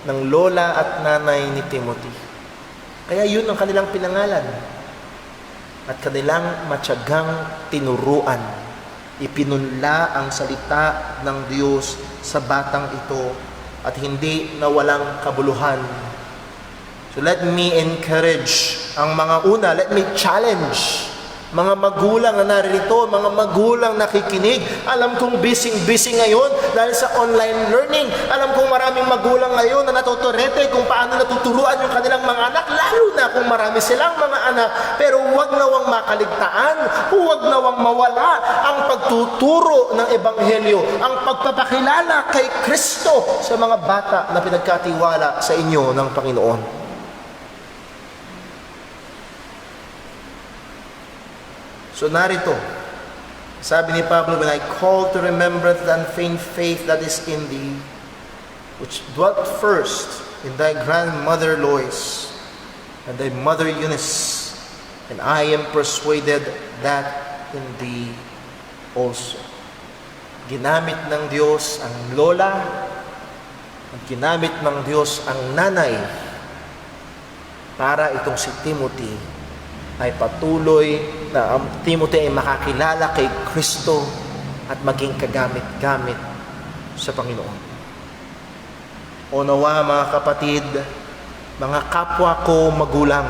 ng lola at nanay ni Timothy. Kaya yun ang kanilang pinangalan. At kanilang matyagang tinuruan. Ipinunla ang salita ng Diyos sa batang ito at hindi na walang kabuluhan. So let me encourage ang mga una, let me challenge mga magulang na naririto, mga magulang nakikinig. Alam kong busy ngayon dahil sa online learning. Alam kong maraming magulang ngayon na natuturete kung paano natuturuan yung kanilang mga anak, lalo na kung marami silang mga anak. Pero huwag nawang makaligtaan, huwag nawang mawala ang pagtuturo ng Ebanghelyo, ang pagpapakilala kay Kristo sa mga bata na pinagkatiwala sa inyo ng Panginoon. So narito, sabi ni Pablo, when I call to remembrance the unfeigned faith that is in thee, which dwelt first in thy grandmother Lois and thy mother Eunice, and I am persuaded that in thee also. Ginamit ng Diyos ang lola, at ginamit ng Diyos ang nanay para itong si Timothy ay patuloy na ang Timothy ay makakilala kay Kristo at maging kagamit-gamit sa Panginoon. O nawa mga kapatid, mga kapwa ko magulang,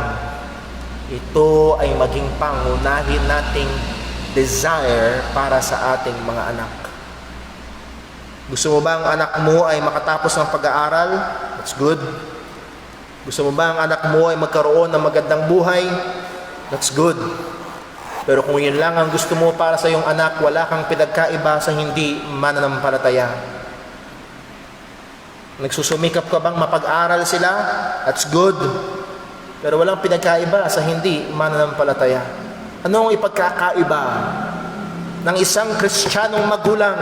ito ay maging pangunahin nating desire para sa ating mga anak. Gusto mo ba ang anak mo ay makatapos ng pag-aaral? That's good. Gusto mo ba ang anak mo ay magkaroon ng magandang buhay? That's good. Pero kung yun lang ang gusto mo para sa iyong anak, wala kang pinagkaiba sa hindi mananampalataya. Nagsusumikap ka bang mapag-aral sila? That's good. Pero walang pinagkaiba sa hindi mananampalataya. Ano ang ipagkakaiba ng isang Kristiyanong magulang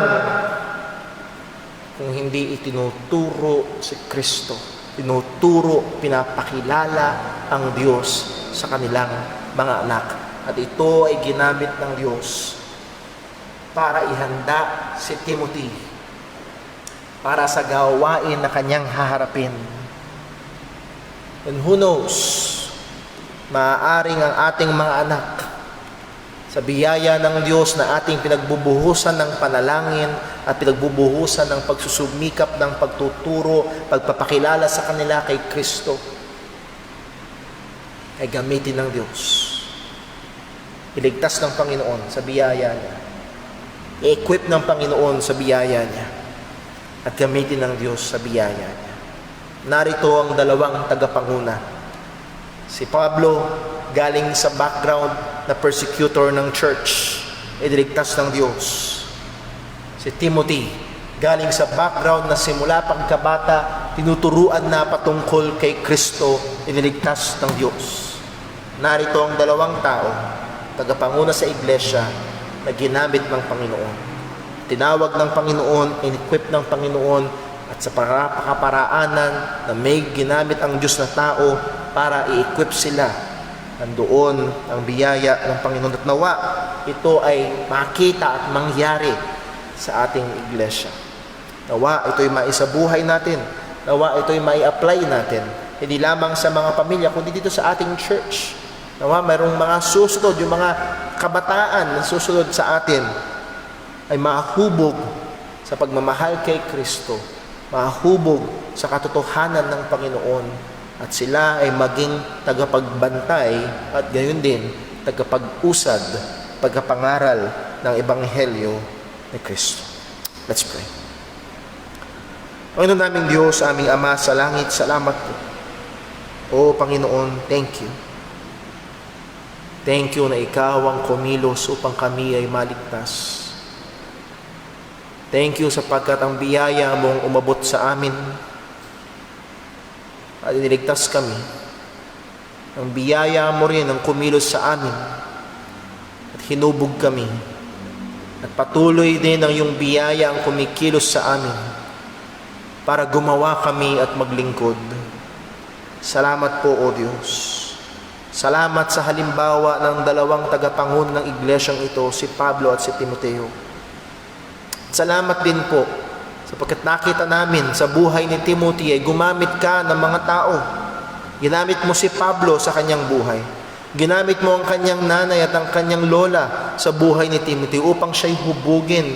kung hindi itinuturo si Kristo? Tinuturo, pinapakilala ang Diyos sa kanilang mga anak. At ito ay ginamit ng Diyos para ihanda si Timothy para sa gawain na kanyang haharapin. And who knows, maaaring ang ating mga anak sa biyaya ng Diyos na ating pinagbubuhusan ng panalangin at pinagbubuhusan ng pagsusumikap ng pagtuturo, pagpapakilala sa kanila kay Kristo, ay gamitin ng Diyos. Iligtas ng Panginoon sa biyaya niya i-equip ng Panginoon sa biyaya niya at gamitin ng Diyos sa biyaya niya. Narito ang dalawang tagapanguna. Si Pablo, galing sa background na persecutor ng church, iniligtas ng Diyos. Si Timothy, galing sa background na simula pagkabata, tinuturuan na patungkol kay Kristo, iniligtas ng Diyos. Narito ang dalawang tao, tagapanguna sa iglesia, na ginamit ng Panginoon. Tinawag ng Panginoon, in-equip ng Panginoon, at sa kaparaanan na may ginamit ang Diyos na tao para i-equip sila. Nandoon ang biyaya ng Panginoon at nawa ito ay makita at mangyari sa ating iglesia. Nawa ito'y maisabuhay natin. Nawa ito'y mai-apply natin. Hindi lamang sa mga pamilya, kundi dito sa ating church. Nawa mayroong mga susunod, yung mga kabataan na susunod sa atin ay mahubog sa pagmamahal kay Kristo, mahubog sa katotohanan ng Panginoon, at sila ay maging tagapagbantay at gayon din tagapag-usad, pagkapangaral ng Ebanghelyo ni Kristo. Let's pray. Panginoon naming Diyos, aming Ama sa langit, salamat po. O Panginoon, thank you. Thank you na ikaw ang kumilos upang kami ay maligtas. Thank you sapagkat ang biyaya mong umabot sa amin at iniligtas kami. Ang biyaya mo rin ang kumilos sa amin at hinubog kami. At patuloy din ang iyong biyaya ang kumikilos sa amin para gumawa kami at maglingkod. Salamat po, O Diyos. Salamat sa halimbawa ng dalawang tagapangun ng iglesyang ito, si Pablo at si Timoteo. Salamat din po sapagkat nakita namin sa buhay ni Timothy ay gumamit ka ng mga tao. Ginamit mo si Pablo sa kanyang buhay. Ginamit mo ang kanyang nanay at ang kanyang lola sa buhay ni Timothy upang siya'y hubugin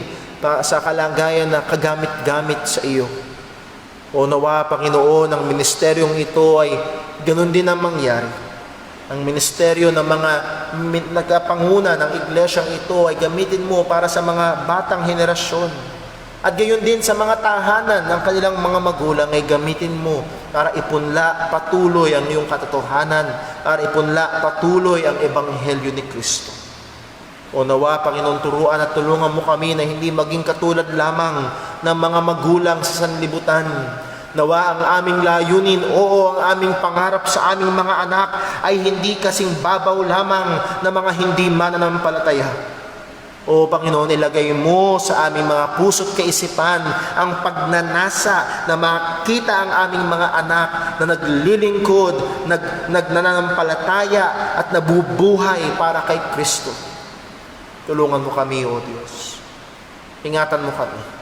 sa kalagayan na kagamit-gamit sa iyo. O nawa, Panginoon, ang ministeryong ito ay ganun din ang mangyari. Ang ministeryo ng mga nagpanguna ng iglesyang ito ay gamitin mo para sa mga batang henerasyon. At gayon din sa mga tahanan ng kanilang mga magulang ay gamitin mo para ipunla patuloy ang iyong katotohanan, para ipunla patuloy ang Ebanghelyo ni Kristo. O nawa, Panginoon, turuan at tulungan mo kami na hindi maging katulad lamang ng mga magulang sa sanlibutan. Nawa ang aming layunin, oo, ang aming pangarap sa aming mga anak ay hindi kasing babaw lamang ng mga hindi mananampalataya. O Panginoon, ilagay mo sa aming mga puso't kaisipan ang pagnanasa na makita ang aming mga anak na naglilingkod, nagnanampalataya at nabubuhay para kay Kristo. Tulungan mo kami, O Diyos. Ingatan mo kami.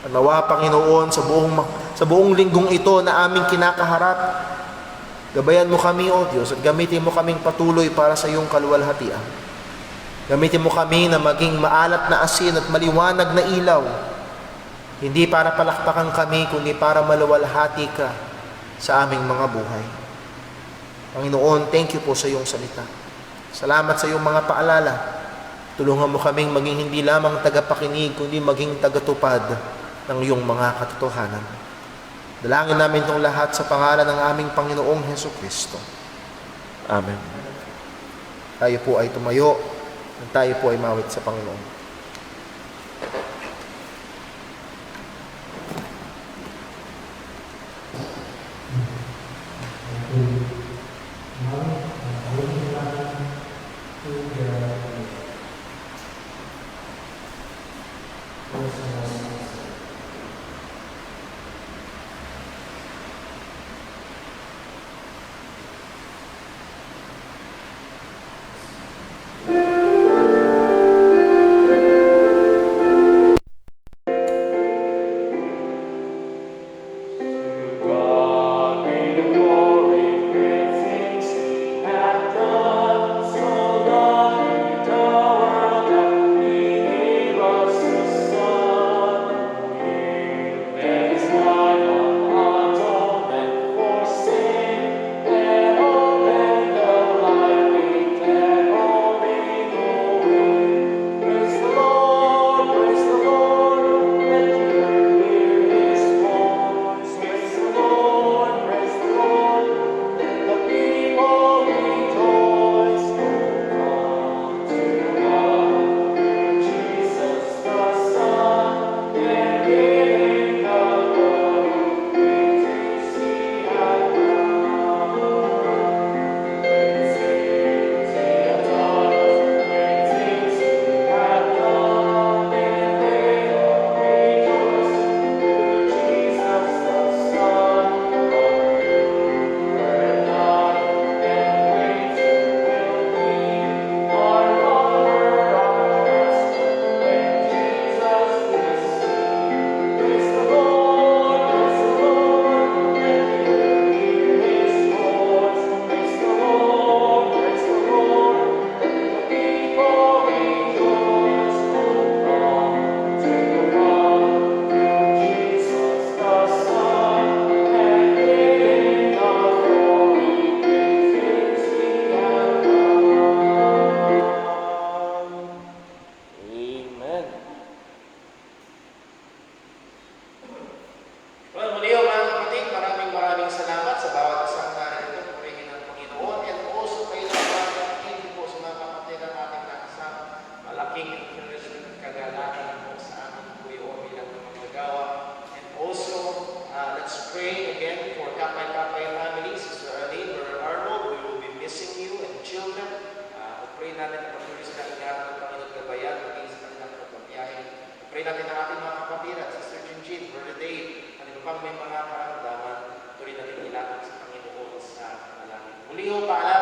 At nawa, Panginoon, sa buong linggong ito na aming kinakaharap, gabayan mo kami, O Diyos, at gamitin mo kaming patuloy para sa iyong kaluwalhatian. Gamitin mo kami na maging maalat na asin at maliwanag na ilaw, hindi para palakpakan kami, kundi para maluwalhati ka sa aming mga buhay. Panginoon, thank you po sa iyong salita. Salamat sa iyong mga paalala. Tulungan mo kaming maging hindi lamang tagapakinig, kundi maging tagatupad ng iyong mga katotohanan. Dalangin namin itong lahat sa pangalan ng aming Panginoong Hesukristo. Amen. Tayo po ay tumayo at tayo po ay mawit sa Panginoon. praying again for Kapay-Kapay family, Sister Arlene, Brother Arnold. We will be missing you and children. Pray natin na patuloy sila ingatan ng Panginoon Gabayan, maging sa kanilang pagpapiyahe. Pray natin ang ating mga kapatid at Sister Jinjin, Brother Dave, at iba pang may mga karamdaman, tuloy natin ilapit sa Panginoon sa panalangin. Muli ho, paalala